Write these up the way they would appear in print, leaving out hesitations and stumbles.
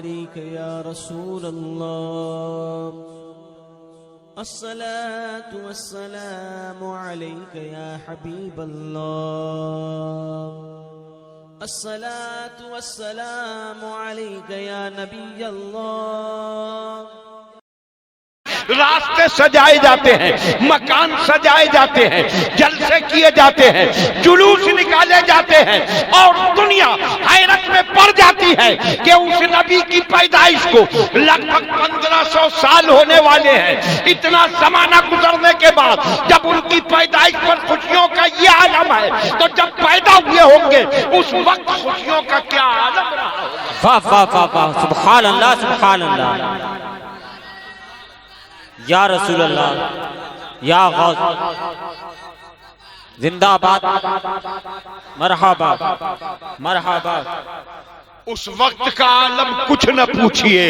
عليك يا رسول الله الصلاة والسلام عليك يا حبيب الله الصلاة والسلام عليك يا نبي الله راستے سجائے جاتے ہیں، مکان سجائے جاتے ہیں، جلسے کیے جاتے ہیں، جلوس نکالے جاتے ہیں، اور دنیا حیرت میں پڑ جاتی ہے کہ اس نبی کی پیدائش کو لگ بھگ 1500 سال ہونے والے ہیں۔ اتنا زمانہ گزرنے کے بعد جب ان کی پیدائش پر خوشیوں کا یہ عالم ہے تو جب پیدا ہوئے ہوں گے اس وقت خوشیوں کا کیا عالم رہا ہوگا۔ واہ واہ واہ واہ، سبحان اللہ سبحان اللہ، یا رسول اللہ، یا غوث، زندہ آباد، مرحبا مرحبا۔ اس وقت کا عالم کچھ نہ پوچھئے،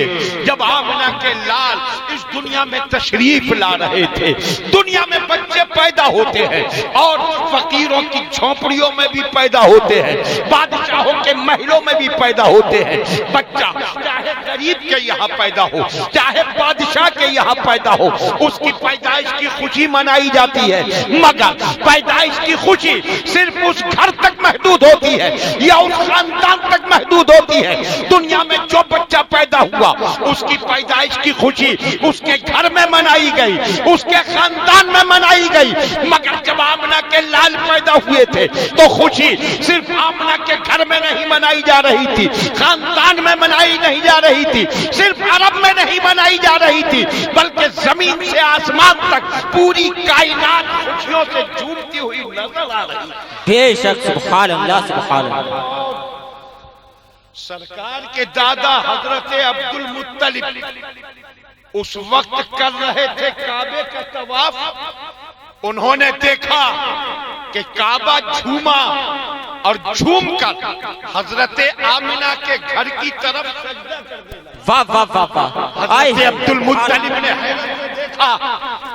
جب آمنہ کے لال اس دنیا میں تشریف لا رہے تھے، دنیا میں بچے پیدا ہوتے ہیں اور فقیروں کی جھونپڑیوں میں بھی پیدا ہوتے ہیں، بادشاہوں کے محلوں میں بھی پیدا ہوتے ہیں۔ بچہ چاہے غریب کے یہاں پیدا ہو، چاہے بادشاہ کے یہاں پیدا ہو، اس کی پیدائش کی خوشی منائی جاتی ہے، مگر پیدائش کی خوشی صرف اس گھر تک محدود ہوتی ہے یا اس خاندان تک محدود ہوتی ہے۔ دنیا میں جو بچہ پیدا ہوا اس کی پیدائش کی خوشی اس کے گھر میں منائی گئی، اس کے خاندان میں منائی گئی، مگر جب آمنہ کے لال پیدا ہوئے تھے تو خوشی صرف آمنہ کے گھر میں نہیں منائی جا رہی تھی، خاندان میں منائی نہیں جا رہی تھی، صرف عرب میں نہیں منائی جا رہی تھی، بلکہ زمین سے آسمان تک پوری کائنات خوشیوں سے جھومتی ہوئی نظر آ رہی ہے۔ بے شک، سبحان اللہ سبحان اللہ۔ سرکار کے دادا حضرت عبد المطلب اس وقت کر رہے تھے کعبے کا طواف، انہوں نے دیکھا کہ کعبہ جھوما اور جھوم کر حضرت آمنہ کے گھر کی طرف سجدہ کر دیا۔ واہ واہ واہ واہ، حضرت عبد المطلب نے حیرت میں دیکھا،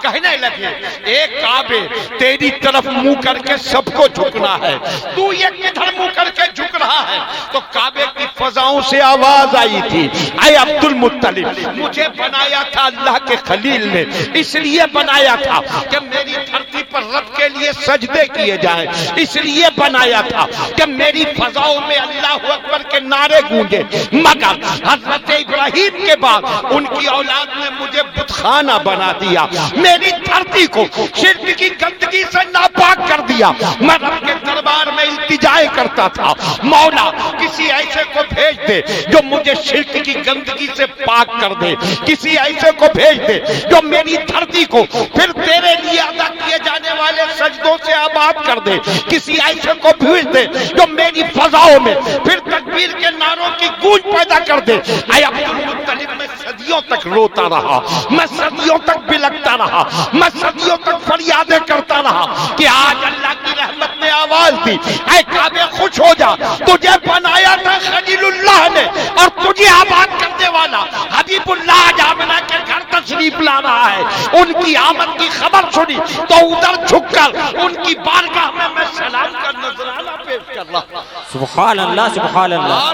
کہنے لگے اے کعبے تیری طرف منہ کر کے سب کو جھکنا ہے، تو یہ کدھر منہ کر کے جھک رہا ہے؟ تو کعبے کی فضاؤں سے آواز آئی تھی، اے عبد المطلب مجھے بنایا تھا اللہ کے خلیل نے، اس لیے بنایا تھا کہ میری دھرتی پر رب کے لیے سجدے کیے جائیں، اس لیے بنایا تھا کہ میری فضاؤں میں اللہ اکبر کے نعرے گونجے، مگر حضرت ابراہیم کے بعد ان کی اولاد نے مجھے بت خانہ بنا دیا، میری دھرتی کو شرک کی گندگی سے ناپاک کر دیا۔ میں رب کے دربار میں التجائے کرتا تھا، مولا کسی ایسے کو بھیج دے جو مجھے شرک کی گندگی سے پاک کر دے، کسی ایسے کو بھیج دے جو میری دھرتی کو پھر تیرے لیے ادا کیے جانے والے سجدوں سے آباد کر دے، کسی ایسے کو بھیج دے جو میری فضاؤں میں پھر تکبیر کے نعروں کی گونج پیدا کر دے۔ اے عبد المطلب میں صدیوں تک روتا رہا، میں صدیوں تک بلکتا رہا، میں صدیوں تک فریادیں کرتا رہا کہ آج اللہ کی رحمت نے آواز دی، اے کعبے خوش ہو جا، تجھے بنایا تھا خلیل اللہ نے اور تجھے آباد کرنے والا حبیب اللہ آج آمنہ کے گھر تشریف لا رہا ہے۔ ان کی آمد کی خبر سنی تو ادھر جھک کر ان کی بارگاہ میں سلام کا نذرانہ پیش کر رہا۔ سبحان اللہ سبحان اللہ۔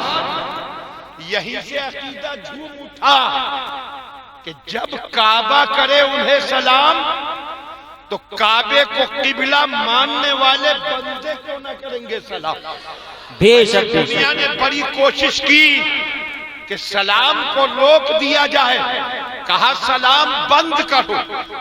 یہی سے عقیدہ جھوم اٹھا کہ جب کعبہ کرے انہیں سلام تو کعبے کو قبلہ ماننے والے بندے کیوں نہ کریں گے سلام۔ بے شک بے شک۔ دنیا نے بڑی کوشش کی کہ سلام کو روک دیا جائے، کہا سلام بند کرو،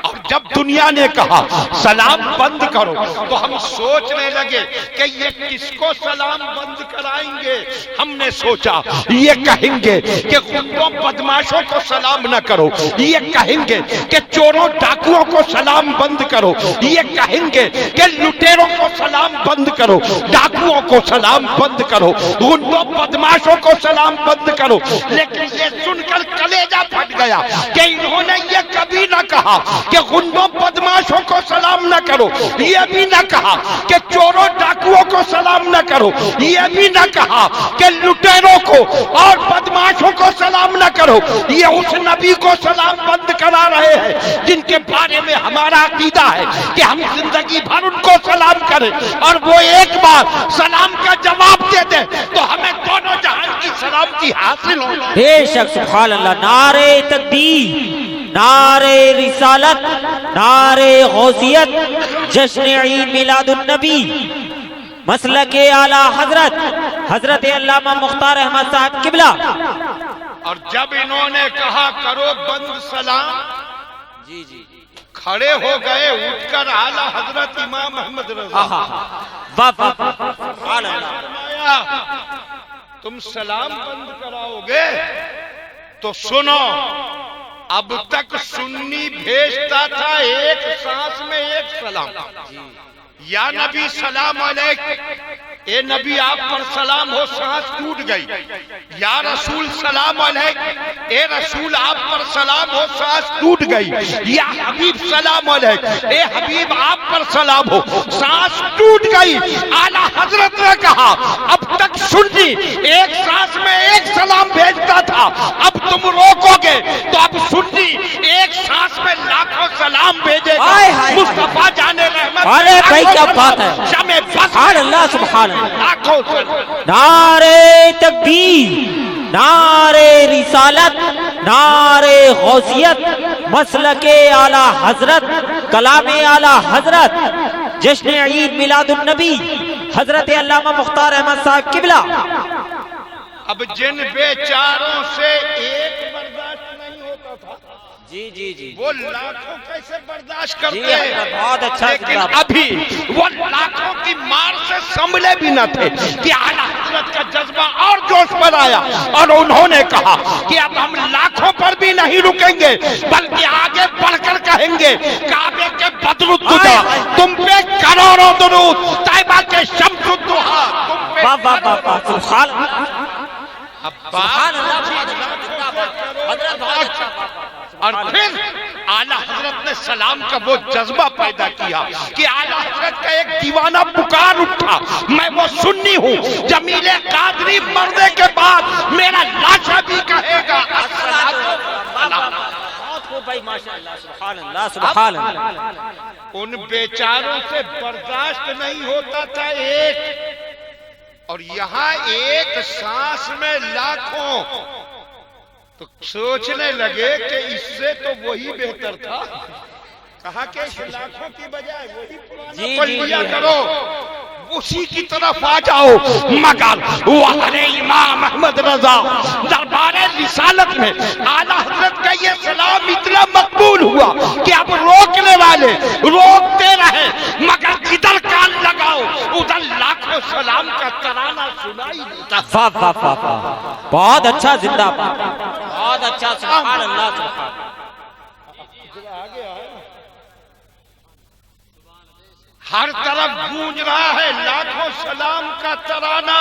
اور جب دنیا نے کہا سلام بند کرو تو ہم سوچنے لگے کہ یہ کس کو سلام بند کرائیں گے۔ ہم نے سوچا یہ کہیں گے کہ غنڈوں بدماشوں کو سلام نہ کرو، یہ کہیں گے کہ چوروں ڈاکوؤں کو سلام بند کرو، یہ کہیں گے کہ لٹیروں کو سلام بند کرو، ڈاکوؤں کو سلام بند کرو، غنڈوں بدماشوں کو سلام بند کرو۔ لیکن یہ سن کر کلیجہ پھٹ گیا کہ انہوں نے یہ کبھی نہ کہا کہ غنڈوں بدماشوں کو سلام نہ کرو، یہ بھی نہ کہا کہ چوروں ڈاکوؤں کو سلام نہ کرو، یہ بھی نہ کہا کہ لٹیروں کو اور بدماشوں کو سلام نہ کرو۔ یہ اس نبی کو سلام بند کرا رہے ہیں جن کے بارے میں ہمارا عقیدہ ہے کہ ہم زندگی بھر ان کو سلام کریں اور وہ ایک بار سلام کا جواب دے دیں تو ہمیں دونوں جہان کی سلامتی حاصل ہو. بے شک سبحان اللہ. نعرے تکبیر، نعرے رسالت، نعرے غوثیت، جشن عید میلاد النبی، مسلک اعلی حضرت حضرت علامہ مختار احمد صاحب قبلہ. اور جب انہوں نے کہا کرو بند سلام، جی جی کھڑے ہو گئے اٹھ کر اعلیٰ حضرت امام احمد رضا. واہ واہ واہ سبحان اللہ. فرمایا تم سلام بند کراؤ گے تو سنو، اب تک سنی بھیجتا تھا ایک سانس میں ایک سلام. یا نبی سلام علیک، اے نبی آپ پر سلام ہو، سانس ٹوٹ گئی. یا رسول سلام علیک، اے رسول آپ پر سلام ہو، سانس ٹوٹ گئی. یا حبیب سلام علیک، اے حبیب آپ پر سلام ہو، سانس ٹوٹ گئی. اعلیٰ حضرت نے کہا اب تک سنی ایک سانس میں ایک سلام بھیجتا تھا، اب تم روکو گے تو اب سنی ایک سانس میں لاکھوں سلام بھیجے گا. مصطفیٰ جانے رحمت. ارے بھائی کیا بات ہے. شمع بس سبحان اللہ سبحان اللہ. لاکھوں سلام. نعرے تکبیر، نعرے رسالت، نعرے غوثیت، مسلک اعلی حضرت، کلام اعلی حضرت، جشن عید میلاد النبی، حضرت علامہ مختار احمد صاحب قبلہ. اب جن بیچاروں سے ایک برداشت نہیں ہوتا تھا، جی جی جی وہ لاکھوں کیسے برداشت جی کرتے ہیں. بہت اچھا. لیکن ابھی وہ لاکھوں کی مار سے سنبھلے بھی نہ تھے کہ اعلیٰ حضرت کا جذبہ اور جوش پر آیا اور انہوں نے کہا کہ اب ہم لاکھوں پر بھی نہیں رکیں گے بلکہ آگے بڑھ کر کہیں گے کعبے کے بدر الدجا تم پہ کروڑوں درود، طیبہ کے شمس الضحیٰ تم پہ واہ واہ واہ واہ سبحان اللہ. سبحان اور پھر اعلیٰ حضرت نے سلام کا وہ جذبہ پیدا کیا کہ اعلیٰ حضرت کا ایک دیوانہ پکار اٹھا، میں وہ سنی ہوں جمیل قادری مرنے کے بعد میرا لاشا بھی کہے گا سبحان اللہ سبحان اللہ. ان بیچاروں سے برداشت نہیں ہوتا تھا ایک، اور یہاں ایک سانس میں لاکھوں. تو سوچنے لگے کہ اس سے تو وہی بہتر تھا. کہا کہ اس لاکھوں کی بجائے وہی پرانا پڑھ لیا کرو، اسی کی طرف آ جاؤ. مگر وہاں امام احمد رضا دربار رسالت میں اعلیٰ حضرت کا یہ سلام اتنا مقبول ہوا کہ اب روکنے والے روکتے رہے، مگر جدھر کان لگاؤ ادھر لاکھوں سلام کا ترانہ سنائی دیتا. واہ واہ واہ واہ بہت اچھا. زندہ باد. بہت اچھا. سبحان اللہ سبحان اللہ. ہر طرف گونج رہا ہے لاکھوں سلام کا ترانہ،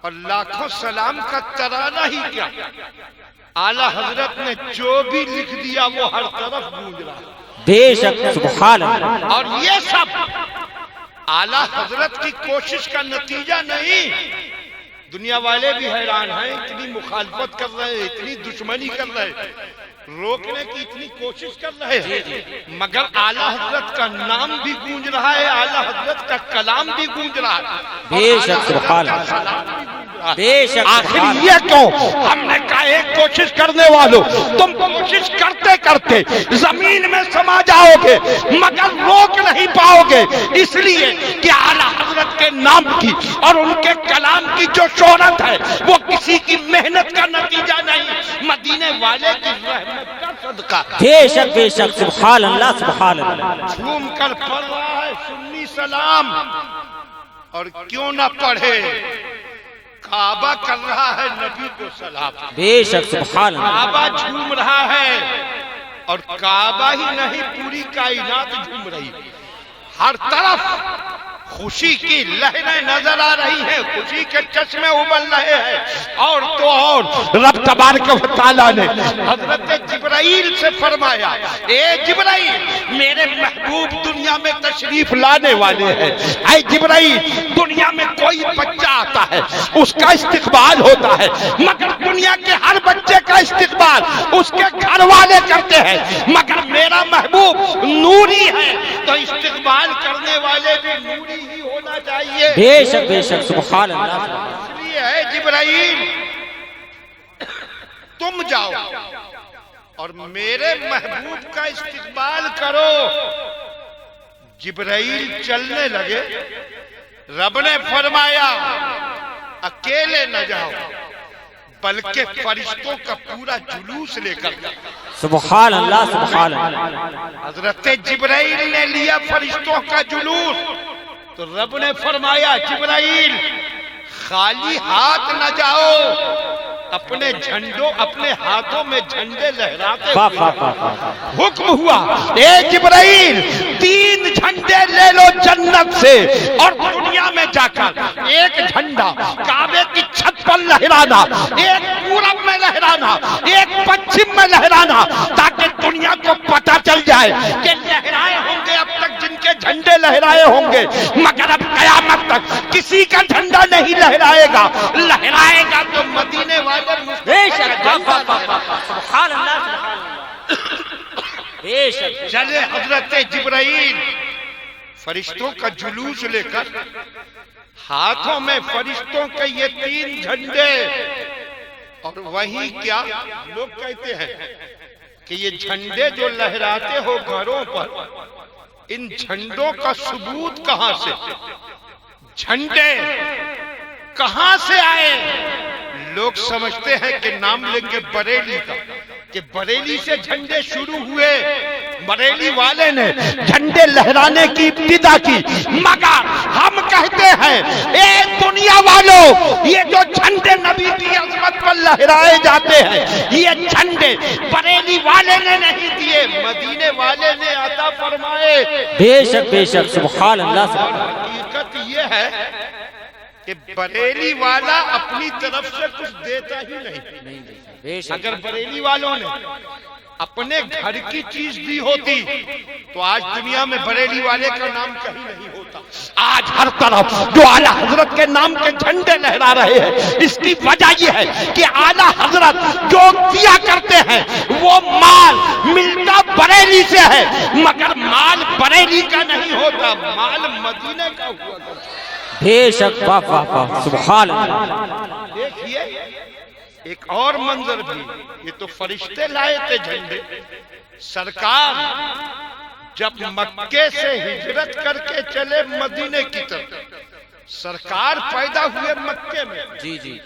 اور لاکھوں سلام کا ترانہ ہی کیا، اعلیٰ حضرت نے جو بھی لکھ دیا وہ ہر طرف گونج رہا ہے. بے شک سبحان اللہ. اور یہ سب اعلیٰ حضرت کی کوشش کا نتیجہ نہیں. دنیا والے بھی حیران ہیں، اتنی مخالفت کر رہے ہیں، اتنی دشمنی کر رہے ہیں، روکنے کی اتنی کوشش کر رہے ہیں، مگر اعلیٰ حضرت کا نام بھی گونج رہا ہے، اعلیٰ حضرت کا کلام بھی گونج رہا ہے. بے شک سبحان اللہ. بے شک. آخر یہ کیوں؟ ہم نے کہا ایک کوشش کرنے والوں، تم کوشش کرتے کرتے زمین میں سما جاؤ گے مگر روک نہیں پاؤ گے، اس لیے کہ اعلیٰ حضرت کے نام کی اور ان کے کلام کی جو شہرت ہے وہ کسی کی محنت کا نتیجہ نہیں، مدینے والے کی رحمت کا صدقہ. بے شک بے شک سبحان اللہ سبحان اللہ. جھوم کر پڑھ رہا ہے سنی سلام، اور کیوں نہ پڑھے، کعبہ کر رہا ہے نبی کو سلام. بے شک سبحان اللہ. کعبہ جھوم رہا ہے، اور کعبہ ہی نہیں پوری کائنات جھوم رہی. ہر طرف خوشی کی لہریں نظر آ رہی ہیں، خوشی کے چشمے ابل رہے ہیں. اور تو اور رب تبارک و تعالیٰ نے حضرت جبرائیل سے فرمایا، اے جبرائیل میرے محبوب دنیا میں تشریف لانے والے ہیں. اے جبرائیل دنیا میں کوئی بچہ آتا ہے اس کا استقبال ہوتا ہے، مگر دنیا کے ہر بچے کا استقبال اس کے گھر والے کرتے ہیں، مگر میرا محبوب نوری ہے تو استقبال کرنے والے بھی نوری ہی ہونا چاہیے. بے شک سبحان اللہ. اس لیے ہے جبرائیل تم جاؤ اور میرے محبوب کا استقبال کرو۔ جبرائیل چلنے لگے، رب نے فرمایا اکیلے نہ جاؤ بلکہ فرشتوں کا پورا جلوس لے کر جاؤ۔ سبحان اللہ سبحان اللہ۔ حضرت جبرائیل نے لیا فرشتوں کا جلوس تو رب نے فرمایا جبرائیل خالی ہاتھ نہ جاؤ، اپنے جھنڈوں اپنے ہاتھوں میں جھنڈے لہراتے حکم ہوا اے جبرائیل 3 جھنڈے لے لو جنت سے اور دنیا میں جا کر ایک جھنڈا کعبے کی چھت پر لہرانا، ایک پورب میں لہرانا، ایک پچھم میں لہرانا، تاکہ دنیا کو پتہ چل جائے کہ لہرائے ہوں گے اب تک جن کے جھنڈے لہرائے ہوں گے، مگر اب قیامت تک کسی کا جھنڈا نہیں لہرائے گا، لہرائے گا تو مدینے والے بے شک سبحان اللہ سبحان اللہ بے شک۔ چلے حضرت جبرائیل فرشتوں کا جلوس لے کر، ہاتھوں میں فرشتوں کے یہ 3 جھنڈے، اور وہیں کیا لوگ کہتے ہیں کہ یہ جھنڈے جو لہراتے ہو گھروں پر، ان جھنڈوں کا ثبوت کہاں سے، جھنڈے کہاں سے آئے؟ لوگ سمجھتے ہیں کہ نام لیں گے بریلی کا، کہ بریلی سے جھنڈے شروع ہوئے، بریلی والے نے جھنڈے لہرانے کی ابتدا کی، مگر ہم کہتے ہیں اے دنیا والوں، یہ جو جھنڈے نبی کی عظمت پر لہرائے جاتے ہیں، یہ جھنڈے بریلی والے نے نہیں دیے، مدینے والے نے عطا فرمائے۔ بے شک بے شک سبحان اللہ سبحان اللہ۔ حقیقت یہ ہے کہ بریلی والا اپنی طرف سے کچھ دیتا ہی نہیں۔ اگر بریلی والوں نے اپنے گھر کی چیز دی ہوتی تو آج دنیا میں بریلی والے کا نام کہیں نہیں ہوتا۔ آج ہر طرف جو اعلیٰ حضرت کے نام کے جھنڈے لہرا رہے ہیں، اس کی وجہ یہ ہے کہ اعلیٰ حضرت جو دیا کرتے ہیں وہ مال ملتا بریلی سے ہے، مگر مال بریلی کا نہیں ہوتا، مال مدینے کا ہوا کرتا ہے۔ بے شک واہ واہ واہ سبحان اللہ۔ دیکھیے ایک اور منظر بھی، یہ تو فرشتے لائے تھے جھنڈے، سرکار جب مکے سے ہجرت کر کے چلے مدینے کی طرف، سرکار پیدا ہوئے مکے میں، جی جی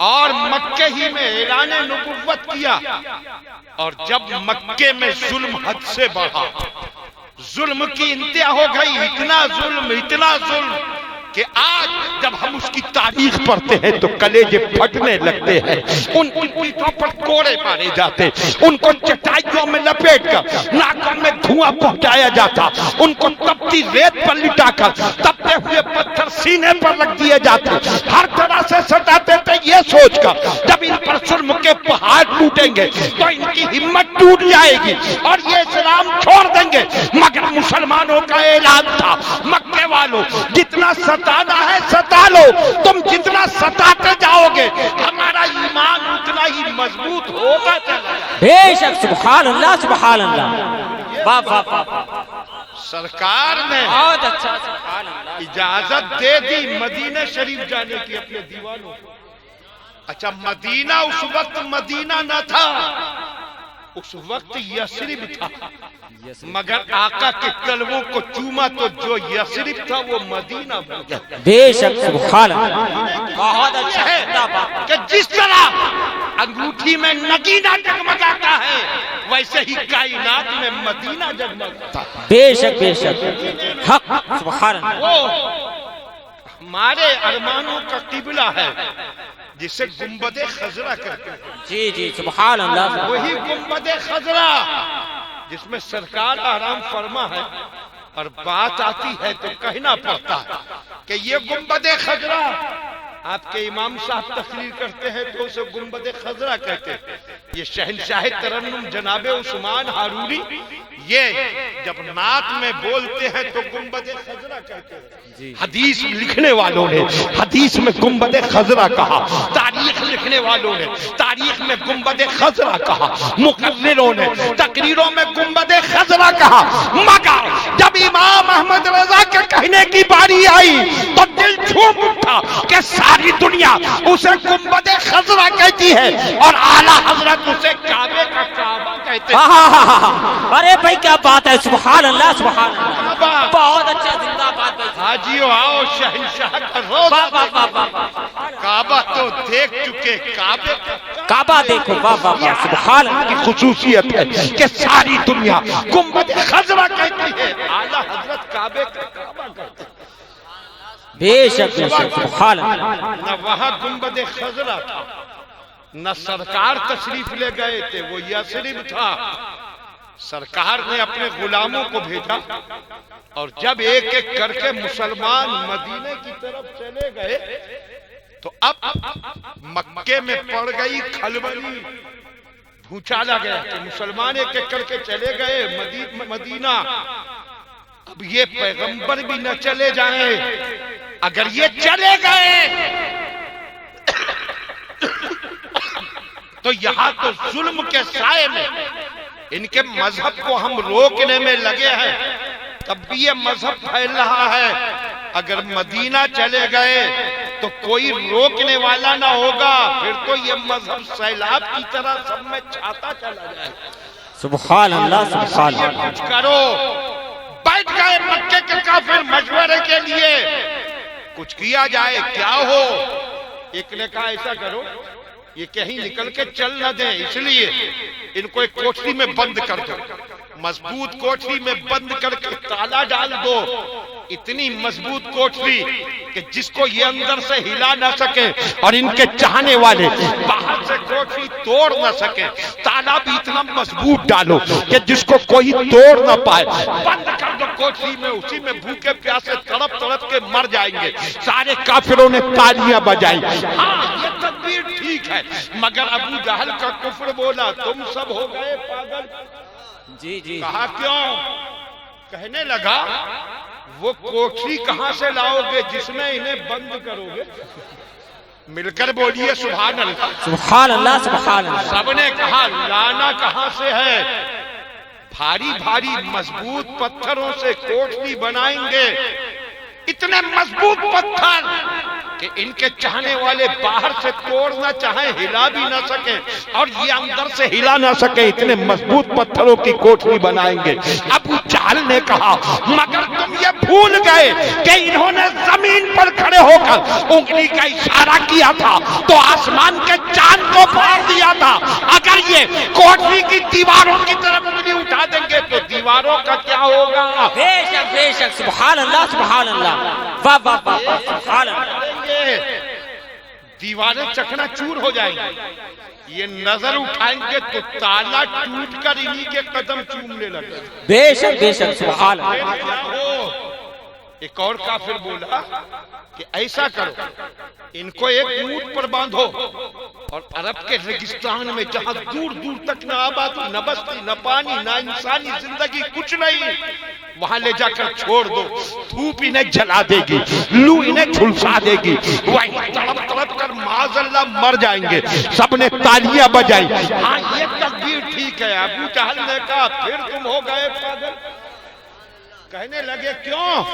اور مکے ہی میں اعلان نبوت کیا، اور جب مکے میں ظلم حد سے بڑھا، ظلم کی انتہا ہو گئی، اتنا ظلم کہ آج جب ہم اس کی تاریخ پڑھتے ہیں تو کلیجے پھٹنے لگتے ہیں، ان کی پیٹھوں پر کوڑے مارے جاتے، ان کو چٹائیوں میں لپیٹ کر ناکوں میں دھواں پہنچایا جاتا، ان کو تپتی ریت پر لٹا کر تپتے ہوئے پتھر سینے پر رکھ دیے جاتے، ہر طرح سے ستاتے تھے یہ سوچ کر جب ان پر ظلم کے پہاڑ ٹوٹیں گے تو ان کی ہمت ٹوٹ جائے گی اور یہ اسلام چھوڑ دیں گے۔ مگر مسلمانوں کا اعلان تھا، مکے والوں جتنا ستانا ہے ستا لو، تم جتنا ستاتے جاؤ گے ہمارا ایمان اتنا ہی مضبوط ہوگا چلا۔ بے شک سبحان اللہ سبحان اللہ واہ واہ واہ۔ سرکار نے بہت اچھا سبحان اللہ اجازت دے دی مدینہ شریف جانے کی اپنے دیوانوں کو۔ اچھا مدینہ اس وقت مدینہ نہ تھا، اس وقت یثرب تھا، مگر آقا کے قلبوں کو چوما تو جو یثرب تھا وہ مدینہ بن گیا۔ بے شک سبحان اللہ بہت اچھا ہے کہ جس طرح انگوٹھی میں نگینہ جگمگاتا ہے ویسے ہی کائنات میں مدینہ جگمگاتا ہے۔ بے شک بے شک حق سبحان اللہ۔ وہ ہمارے ارمانوں کا قبلہ ہے جسے گنبد خضرا کہتے ہیں۔ جی جی سبحان اللہ۔ وہی گنبد خضرا جس میں سرکار آرام فرما ہے، اور بات آتی ہے تو کہنا پڑتا ہے کہ یہ گنبد خضرا، آپ کے امام صاحب تقریر کرتے ہیں تو اسے گنبد خضرا کہتے ہیں۔ یہ شہنشاہ ترنم جناب عثمان ہارونی یہ جب نعت میں بولتے ہیں تو گنبد خضرا کہتے ہیں۔ حدیث لکھنے والوں نے حدیث میں گنبد خضرا کہا، تاریخ لکھنے والوں نے تاریخ میں گنبد خضرا کہا، مقرروں نے تقریروں میں گنبد خضرا کہا، مگر جب امام احمد رضا کے کہنے کی باری آئی تو دل جھوم اٹھا کہ ساری دنیا اسے گنبد خضرا کہتی ہے اور اعلیٰ حضرت اسے کعبے کا کعبہ کہتے ہیں۔ ارے بھائی کیا بات ہے، سبحان اللہ سبحان اللہ، بہت اچھا، زندہ باد بھائی۔ حاجیو آؤ، شہنشاہ کا روضہ کعبہ تو دیکھ چکے، کعبے کعبہ دیکھو، واہ واہ واہ، سبحان اللہ کی خصوصیت ہے کہ ساری دنیا گنبد خضرا کہتی ہے، اعلیٰ حضرت کعبے کا کعبہ کہتے ہیں۔ بے شک بے شک، سبحان اللہ۔ نہ وہاں گنبد خضرا تھا، نہ سرکار تشریف لے گئے تھے، وہ یثرب تھا۔ سرکار نے اپنے غلاموں کو بھیجا اور جب ایک ایک کر کے مسلمان مدینے کی طرف چلے گئے تو اب مکے میں پڑ گئی کھلبلی، بھوچالا گیا کہ مسلمان ایک ایک کر کے چلے گئے مدینہ، اب یہ پیغمبر بھی نہ چلے جائیں، اگر یہ چلے گئے تو یہاں تو ظلم کے سائے میں ان کے مذہب کو ہم روکنے میں لگے ہیں، تب بھی یہ مذہب پھیل رہا ہے، اگر مدینہ چلے گئے تو کوئی روکنے والا نہ ہوگا، پھر تو یہ مذہب سیلاب کی طرح سب میں چھاتا چلا جائے۔ سبحان اللہ سبحان یہ اللہ۔ کچھ کرو، بیٹھ گئے مکے کے کافر مشورے کے لیے، کچھ کیا جائے، کیا ہو؟ ایک نے کہا ایسا کرو، یہ کہیں نکل کے چل نہ دیں، اس لیے ان کو ایک کوٹری میں بند کر دو، مضبوط کوٹری میں بند کر کے تالا ڈال دو، اتنی مضبوط کوٹری کہ جس کو یہ اندر سے ہلا نہ سکے اور ان کے چاہنے والے باہر سے کوٹری توڑ نہ سکے، تالا بھی اتنا مضبوط ڈالو کہ جس کو کوئی توڑ نہ پائے، بند کر دو کوٹری میں، اسی میں بھوکے پیاسے تڑپ تڑپ کے مر جائیں گے۔ سارے کافروں نے تالیاں بجائی، ہاں یہ تدبیر ٹھیک ہے، مگر ابو جہل کا کفر بولا تم سب ہو گئے پاگل۔ جی جی، کہا کیوں؟ کہنے لگا وہ کوٹری کہاں سے لاؤ گے جس میں انہیں بند کرو گے؟ مل کر بولیے سبحان اللہ سبحان اللہ سبحان اللہ۔ سب نے کہا لانا کہاں سے ہے؟ بھاری بھاری مضبوط پتھروں سے کوٹری بنائیں گے، اتنے مضبوط پتھر کہ ان کے چاہنے والے باہر سے توڑنا چاہیں ہلا بھی نہ سکیں اور یہ اندر سے ہلا نہ سکیں، اتنے مضبوط پتھروں کی کوٹری بنائیں گے۔ ابو جہل نے کہا مگر تم یہ بھول گئے کہ انہوں نے زمین پر کھڑے ہو کر انگلی کا اشارہ کیا تھا تو آسمان کے چاند کو پھاڑ دیا تھا، اگر یہ کوٹری کی دیواروں کی طرف انگلی اٹھا دیں گے تو دیواروں کا کیا ہوگا؟ بے شک سبحان اللہ سبحان اللہ، واہ واہ واہ واہ، سبحان اللہ۔ دیواریں چکنا چور ہو جائیں گی، یہ نظر اٹھائیں گے تو تالا ٹوٹ کر انہی کے قدم چومنے لگے۔ بے شک سبحان اللہ۔ ایک اور کافر بولا کہ ایسا کرو، ان کو ایک اونٹ پر باندھو اور عرب کے ریگستان میں جہاں دور دور تک نہ آبادی، نہ بستی، نہ پانی، نہ انسانی زندگی، کچھ نہیں، وہاں لے جا کر چھوڑ دو، دھوپ انہیں جلا دے گی، لو انہیں جھلسا دے گی، وہی تڑپ تڑپ کر معاذ اللہ مر جائیں گے۔ سب نے تالیاں بجائی، ہاں یہ تدبیر ٹھیک ہے۔ ابو جہل نے کہا پھر تم ہو گئے پاگل؟ کہنے لگے کیوں؟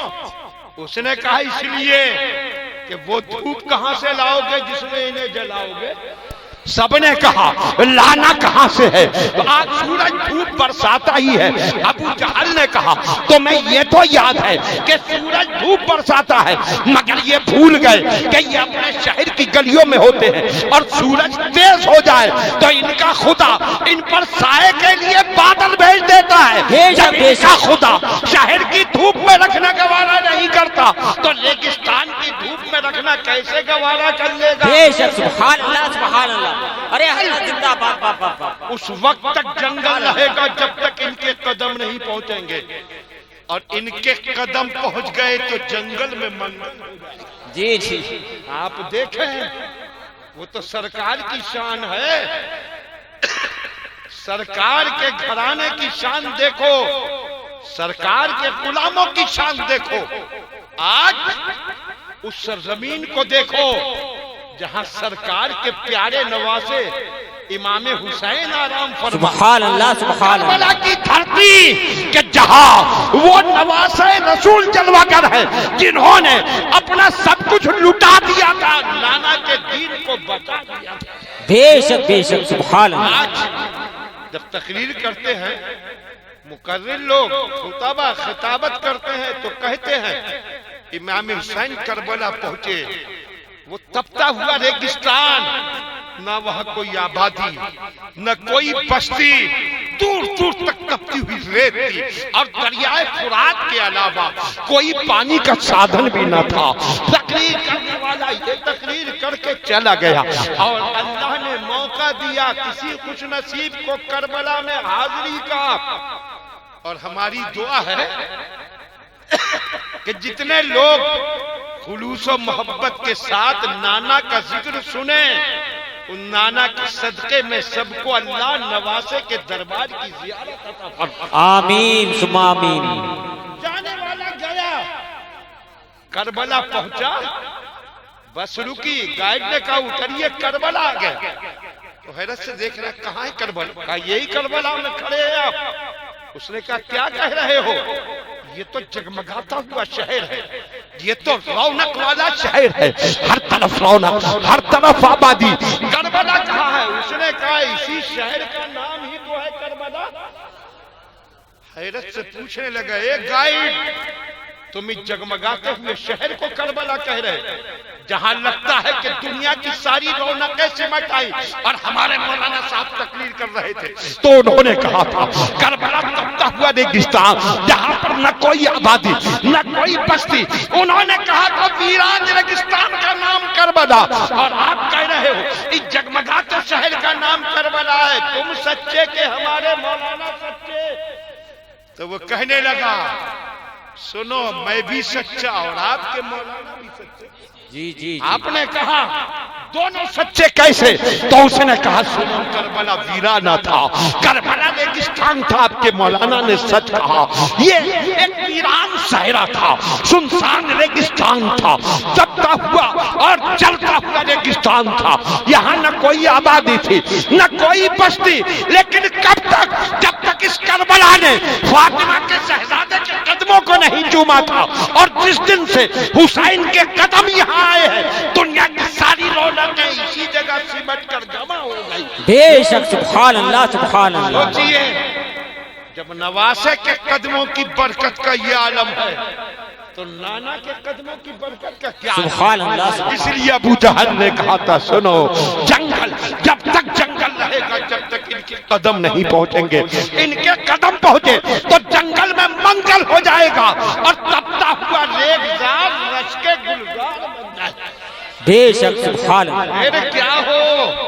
اس نے کہا اس لیے کہ وہ دھوپ کہاں سے لاؤ گے جس میں انہیں جلاؤ گے؟ سب نے کہا لانا کہاں سے ہے؟ آج سورج دھوپ برساتا ہی ہے۔ ابو جہل نے کہا تمہیں یہ تو یاد ہے کہ سورج دھوپ برساتا ہے، مگر یہ بھول گئے کہ یہ اپنے شہر کی گلیوں میں ہوتے ہیں اور سورج تیز ہو جائے تو ان کا خدا ان پر سائے کے لیے بادل بھیج دیتا ہے۔ جب ان کا خدا شہر کی دھوپ میں رکھنا گوارا نہیں کرتا تو ریگستان کی دھوپ میں رکھنا کیسے گوارا کر لے گا؟ بے شک سبحان اللہ سبحان اللہ۔ ارے اللہ زندہ باد باد باد۔ اس وقت تک جنگل رہے گا جب تک ان کے قدم نہیں پہنچیں گے، اور ان کے قدم پہنچ گئے تو جنگل میں منگل ہوگا۔ جی جی، آپ دیکھیں وہ تو سرکار کی شان ہے، سرکار کے گھرانے کی شان دیکھو، سرکار کے غلاموں کی شان دیکھو۔ آج اس سرزمین کو دیکھو جہاں سرکار کے پیارے نواسے امام حسین آرام فرما. سبحان اللہ سبحان اللہ. کربلا کی دھرتی کہ جہاں وہ نواسے رسول جلوہ گر ہے جنہوں نے اپنا سب کچھ لٹا دیا تھا، نانا کے دین کو بچا دیا تھا. بے شک سبحان اللہ. آج جب تقریر کرتے ہیں مقرر لوگ خطابت کرتے ہیں تو کہتے ہیں امام حسین کربلا پہنچے، وہ تپتا ہوا ریگستان، نہ وہاں کوئی آبادی نہ کوئی بستی، دور دور تک تپتی ہوئی ریت تھی، اور دریائے فرات کے علاوہ کوئی پانی کا سادھن بھی نہ تھا. تقریر کرنے والا یہ تقریر کر کے چلا گیا، اور اللہ نے موقع دیا کسی خوش نصیب کو کربلا میں حاضری کا. اور ہماری دعا ہے کہ جتنے لوگ خلوص و محبت کے ساتھ نانا کا ذکر سنیں، ان نانا کے صدقے میں سب کو اللہ نواسے کے دربار کی زیارت عطا فرمائے. آمین ثم آمین. جانے والا گیا، کربلا پہنچا، بس رکی، گائیڈ نے کہا اتریے کربلا آ گئے. تو حیرت سے دیکھ رہا کہاں ہے کربلا؟ کہا یہی کربلا میں کھڑے ہیں آپ. اس نے کہا کیا کہہ رہے ہو؟ یہ تو جگمگاتا ہوا شہر ہے، یہ تو رونق والا شہر ہے، ہر طرف رونق، ہر طرف آبادی. کربلا کہاں ہے؟ اس نے کہا اسی شہر کا نام ہی تو ہے کربلا. حیرت سے پوچھنے لگا اے گائیڈ، تم اس جگمگاتے ہوئے شہر کو کربلا کہہ رہے جہاں لگتا ہے کہ دنیا کی ساری رونقیں سمٹ آئی؟ اور ہمارے مولانا صاحب تقریر کر رہے تھے تو انہوں نے کہا تھا کربلا تپتا ہوا ریگستان جہاں پر نہ کوئی آبادی نہ کوئی بستی. انہوں نے کہا تھا ویران ریگستان کا نام کربلا، اور آپ کہہ رہے ہو اس جگمگاتے شہر کا نام کربلا ہے. تم سچے کہ ہمارے مولانا سچے؟ تو وہ کہنے لگا سنو میں بھی سچا اور آپ کے مولانا بھی سچے. جی آپ نے کہا دونوں سچے کیسے؟ تو اس نے کہا سنو کربلا ویرانہ تھا، کربلا ریگستان تھا. آپ کے مولانا نے سچ کہا، یہ ایک ویران صحرا تھا، سنسان ریگستان تھا، تپتا ہوا اور جلتا ہوا ریگستان تھا. یہاں نہ کوئی آبادی تھی نہ کوئی بستی. لیکن کب تک؟ جب تک اس کربلا نے فاطمہ کے شہزادے کے قدموں کو نہیں چوما تھا. اور جس دن سے حسین کے قدم یہاں آئے ہیں دنیا کی ساری رونقیں اسی جگہ سمٹ کر جمع ہو گئی. بے شک سبحان اللہ سبحان اللہ. سوچئے جب نواسے کے قدموں کی برکت کا یہ عالم ہے تو نانا کے قدموں کی برکت کا کیا عالم؟ سبحان اللہ. اس لیے ابو جہل نے کہا تھا سنو جنگل جب تک جنگل رہے گا جب تک ان کے قدم نہیں پہنچیں گے. ان کے قدم پہنچے تو جنگل میں منگل ہو جائے گا اور تپتا ہوا ریگزار رش کے گلزار بن جائے گا. بے شک سبحان اللہ. میرے کیا ہو؟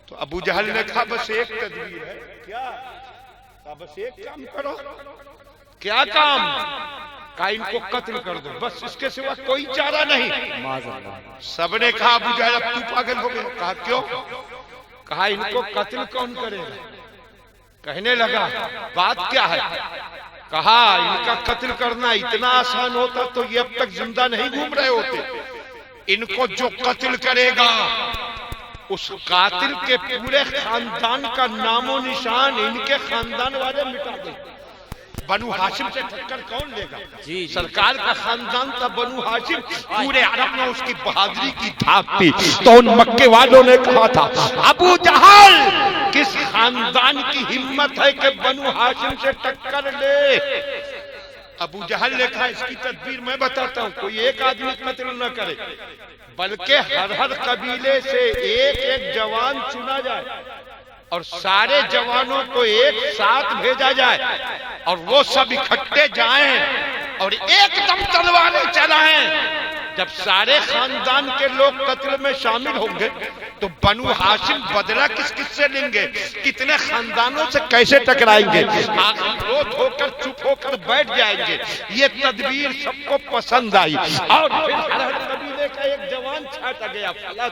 تو ابو جہل نے کہا بس ایک تدبیر ہے. کیا؟ کہا بس ایک کام کرو. کیا کام؟ کہا ان کو قتل کر دو، بس اس کے سوا کوئی چارہ نہیں. سب نے کہا ابو جہل اب تو پاگل ہو گئے. کہا کیوں؟ کہا ان کو قتل کون کرے گا؟ کہنے لگا بات کیا ہے؟ کہا ان کا قتل کرنا اتنا آسان ہوتا تو یہ اب تک زندہ نہیں گھوم رہے ہوتے. ان کو جو قتل کرے گا اس قاتل کے پورے خاندان کا نام و نشان ان کے خاندان والے مٹا دیں. بنو ہاشم سے ٹکر کون لے گا؟ سرکار کا خاندان تھا بنو ہاشم، پورے عرب میں اس کی بہادری کی دھاک تھی. تو ان مکے والوں نے کہا تھا ابو جہل کس خاندان کی ہمت ہے کہ بنو ہاشم سے ٹکر لے؟ ابو جہل نے کہا اس کی تدبیر میں بتاتا ہوں. کوئی ایک آدمی قتل نہ کرے بلکہ ہر قبیلے سے ایک ایک جوان چنا جائے اور سارے جوانوں کو ایک ساتھ بھیجا جائے اور وہ سب اکٹھے جائیں اور ایک دم تلواریں چلائیں. جب سارے خاندان کے لوگ قتل میں شامل ہوں گے تو بنو ہاشم بدلہ کس کس سے لیں گے؟ کتنے خاندانوں سے کیسے ٹکرائیں گے؟ آخر روت ہو کر چپ ہو کر بیٹھ جائیں گے. یہ تدبیر سب کو پسند آئی اور پھر ہر قبیلے کا ایک جوان چھاٹا گیا فلا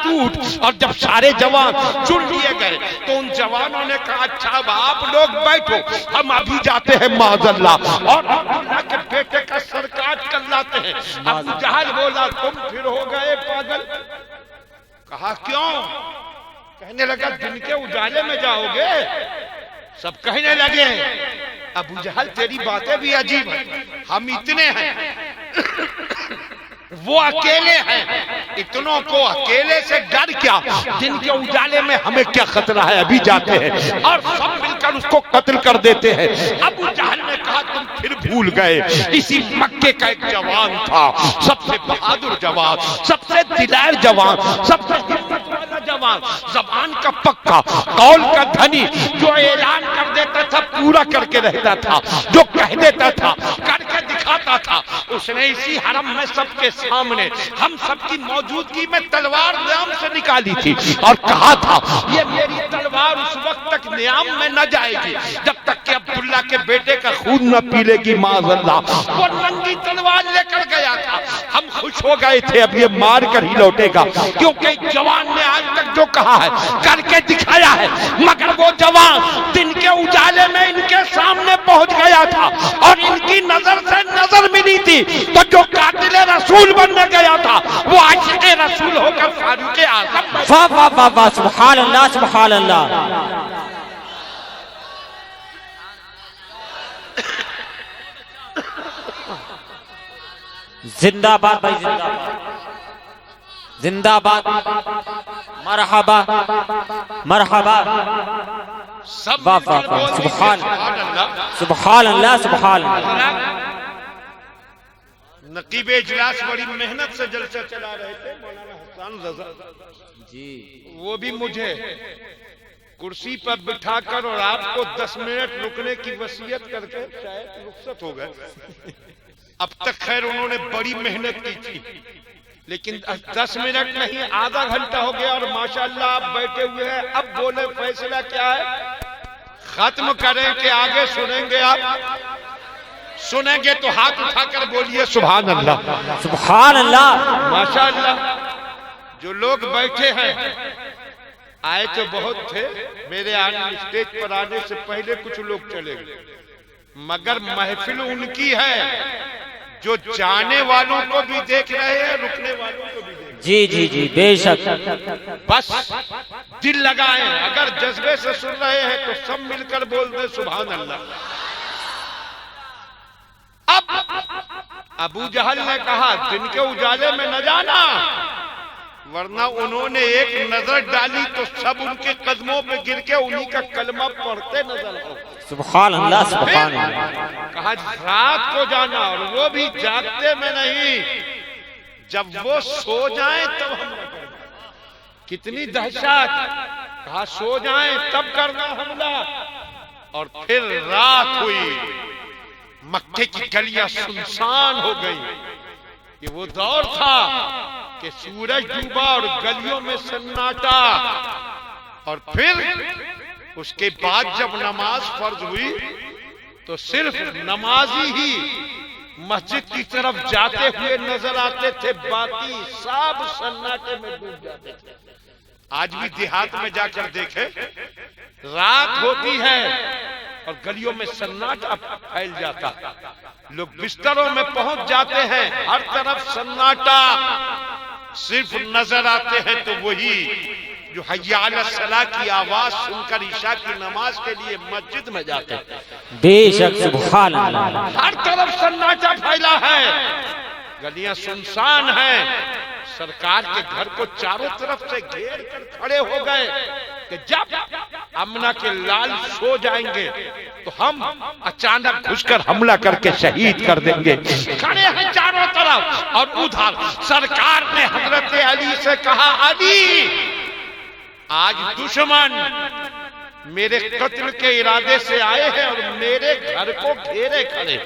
ٹوٹ. اور جب سارے جوان چن لیے گئے تو ان جوانوں نے کہا اچھا اب آپ لوگ بیٹھو ہم ابھی جاتے ہیں معاذ اللہ اور عبداللہ کے بیٹے کا سر کاٹ کر لاتے ہیں. ابو جہل بولا تم پھر ہو گئے پاگل. کہا کیوں؟ کہنے لگا دن کے اجالے میں جاؤ گے؟ سب کہنے لگے ابو جہل تیری باتیں بھی عجیب ہیں، ہم اتنے ہیں، وہ اکیلے ہیں، اتنوں کو اکیلے سے ڈر کیا، دن کے اجالے میں ہمیں کیا خطرہ ہے، ابھی جاتے ہیں اور سب مل کر اس کو قتل کر دیتے ہیں۔ ابو جہل نے کہا تم پھر بھول گئے، اسی مکے کا ایک جوان تھا، سب سے بہادر جوان، سب سے دلیر جوان، سب سے ہمت والا جوان، زبان کا پکا، قول کا دھنی، جو اعلان کر دیتا تھا پورا کر کے رہتا تھا، جو کہہ دیتا تھا کر کے دکھاتا تھا۔ اس نے اسی حرم میں سب کے سامنے ہم سب کی موجودگی میں تلوار نیام سے نکالی تھی اور کہا تھا یہ میری تلوار اس وقت تک نیام میں نہ جائے گی جب تک کہ عبداللہ کے بیٹے کا خون نہ پی لے گی معاذ اللہ۔ وہ ننگی تلوار لے کر گیا تھا، ہم خوش ہو گئے تھے اب یہ مار کر ہی لوٹے گا، کیونکہ جوان نے آج تک جو کہا ہے کر کے دکھایا ہے۔ مگر وہ جوان دن کے اجالے میں ان کے سامنے پہنچ گیا تھا اور ان کی نظر سے نظر ملی تھی، تو جو قاتل رسول بننے گیا تھا وہ عاشق رسول ہو کر فاروق اعظم۔ واہ واہ واہ واہ، سبحان اللہ سبحان اللہ۔ زندہ باد بھائی، زندہ باد، زندہ باد، مرحبا مرحبا۔ سب واہ واہ واہ، سبحان سبحان اللہ سبحان اللہ۔ نقیب اجلاس بڑی محنت سے جلسہ چلا رہے تھے، مولانا حسان رضا جی، وہ بھی مجھے کرسی پر بٹھا کر اور آپ کو 10 منٹ رکنے کی وصیت کر کے شاید رخصت ہو گئے۔ اب تک خیر انہوں نے بڑی محنت کی تھی، لیکن 10 منٹ نہیں آدھا گھنٹہ ہو گیا اور ماشاءاللہ آپ بیٹھے ہوئے ہیں۔ اب بولے فیصلہ کیا ہے؟ ختم کریں کہ آگے سنیں گے؟ آپ سنیں گے تو ہاتھ اٹھا کر بولیے سبحان اللہ سبحان اللہ۔ ماشاءاللہ جو لوگ بیٹھے ہیں، آئے تو بہت تھے، میرے اسٹیج پر آنے سے پہلے کچھ لوگ چلے گئے، مگر محفل ان کی ہے جو جانے والوں کو بھی دیکھ رہے ہیں، رکنے والوں کو بھی دیکھ رہے ہیں۔ جی جی جی بے شک۔ بس دل لگائیں، اگر جذبے سے سن رہے ہیں تو سب مل کر بول دیں سبحان اللہ۔ اب ابو جہل نے کہا دن کے اجالے میں نہ جانا، ورنہ انہوں نے ایک نظر ڈالی تو سب ان کے قدموں پہ گر کے انہی کا کلمہ پڑھتے نظر آؤ۔ سبحان اللہ سبحان اللہ۔ کہا رات کو جانا، اور وہ بھی جاگتے میں نہیں، جب وہ سو جائیں تب حملہ کرنا۔ کتنی دہشت! کہا سو جائیں تب کرنا حملہ۔ اور پھر رات ہوئی، مکے کی گلیاں سنسان ہو گئی۔ یہ وہ دور تھا کہ سورج ڈوبا اور گلیوں میں سناٹا، اور پھر اس کے بعد جب نماز فرض ہوئی تو صرف نمازی ہی مسجد کی طرف جاتے ہوئے نظر آتے تھے، باقی سب سناٹے میں ڈوب جاتے تھے۔ آج بھی دیہات میں جا کر دیکھیں، رات ہوتی ہے اور گلیوں میں سناٹا پھیل جاتا، لوگ بستروں میں پہنچ جاتے ہیں، ہر طرف سناٹا، صرف نظر آتے ہیں تو وہی جو حی علی الصلاۃ کی آواز سن کر عشاء کی نماز کے لیے مسجد میں جاتے ہیں۔ بے شک سبحان اللہ۔ ہر طرف سناٹا پھیلا ہے، گلیاں سنسان ہیں۔ سرکار کے گھر کو چاروں طرف سے گھیر کر کھڑے ہو گئے کہ جب امنہ کے لال سو جائیں گے تو ہم اچانک گھس کر حملہ کر کے شہید کر دیں گے۔ کھڑے ہیں چاروں طرف، اور ادھر سرکار نے حضرت علی سے کہا علی آج دشمن میرے قتل کے ارادے سے آئے ہیں اور میرے گھر کو گھیرے کھڑے،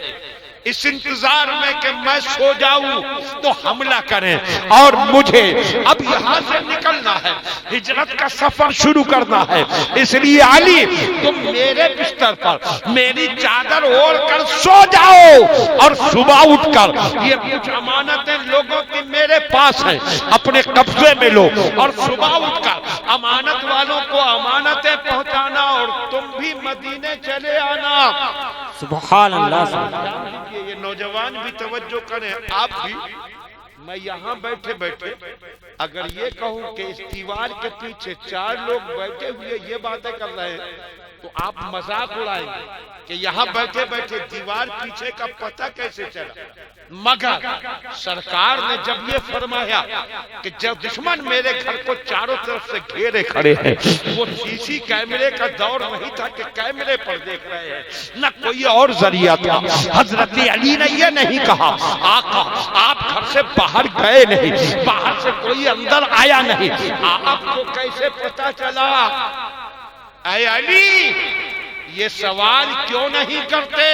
اس انتظار میں کہ میں سو جاؤں تو حملہ کریں، اور مجھے اب یہاں سے نکلنا ہے، ہجرت کا سفر شروع کرنا ہے۔ اس لیے علی تم میرے بستر پر میری چادر اوڑھ کر سو جاؤ، اور صبح اٹھ کر یہ کچھ امانتیں لوگوں کی میرے پاس ہیں اپنے قبضے میں لو، اور صبح اٹھ کر امانت والوں کو امانتیں پہنچانا، اور تم بھی مدینے چلے آنا۔ سبحان اللہ۔ یہ نوجوان بھی توجہ کریں، آپ بھی، میں یہاں بیٹھے بیٹھے اگر یہ کہوں کہ اس دیوار کے پیچھے 4 لوگ بیٹھے ہوئے یہ باتیں کر رہے ہیں تو آپ مذاق اڑائیں گے کہ یہاں بیٹھے بیٹھے دیوار پیچھے کا پتہ کیسے چلا. مگر سرکار نے جب یہ فرمایا کہ جب دشمن میرے گھر کو چاروں طرف سے گھیرے کھڑے ہیں، وہ سی سی کیمرے کا دور نہیں تھا کہ کیمرے پر دیکھ رہے ہیں، نہ کوئی اور ذریعہ تھا. حضرت علی نے یہ نہیں کہا آقا آپ گھر سے باہر گئے نہیں، باہر سے کوئی اندر آیا نہیں، آپ کو کیسے پتا چلا؟ اے علی یہ سوال کیوں نہیں کرتے؟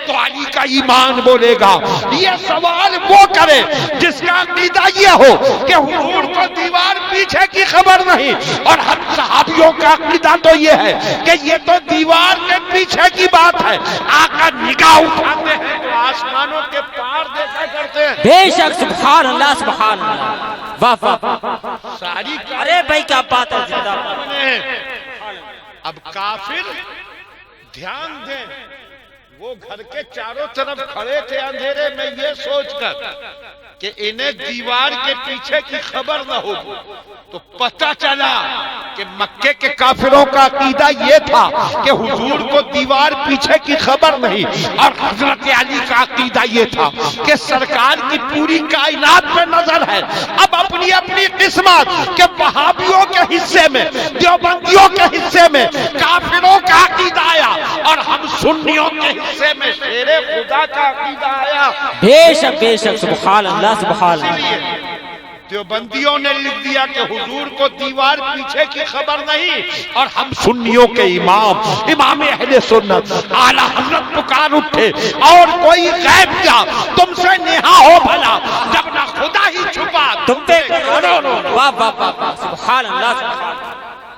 تو علی کا ایمان بولے گا یہ سوال وہ کرے جس کا عقیدہ یہ ہو کہ حضور کو دیوار پیچھے کی خبر نہیں، اور ہم صحابیوں کا عقیدہ تو یہ ہے کہ یہ تو دیوار کے پیچھے کی بات ہے. آقا نگاہ اٹھاتے ہیں تو آسمانوں کے پار دیکھا کرتے ہیں. بے شک سبحان اللہ سبحان اللہ. واہ واہ. ساری ارے بھائی کیا بات ہے. زندہ باد. اب کافر دھیان دیں، وہ گھر کے چاروں طرف کھڑے تھے اندھیرے میں یہ سوچ کر کہ انہیں دیوار کے پیچھے کی خبر نہ ہو. تو پتہ چلا کہ مکے کے کافروں کا عقیدہ یہ تھا کہ حضور کو دیوار پیچھے کی خبر نہیں، اور حضرت علی کا عقیدہ یہ تھا کہ سرکار کی پوری کائنات پہ نظر ہے. اب اپنی اپنی قسمت کہ وہابیوں کے حصے میں، دیوبندیوں کے حصے میں کافروں کا عقیدہ آیا، اور ہم سنیوں کے حصے میں شیر خدا کا عقیدہ آیا. بے شک سبحان اللہ سبحان اللہ. دیوبندیوں نے لکھ دیا کہ حضور کو دیوار پیچھے کی خبر نہیں، اور ہم سنیوں کے امام اہل سنت اعلیٰ حضرت پکار اٹھے اور کوئی غیب کیا تم سے نہا ہو بھلا جب نہ خدا ہی چھپا تم پہ. واہ واہ واہ سبحان اللہ.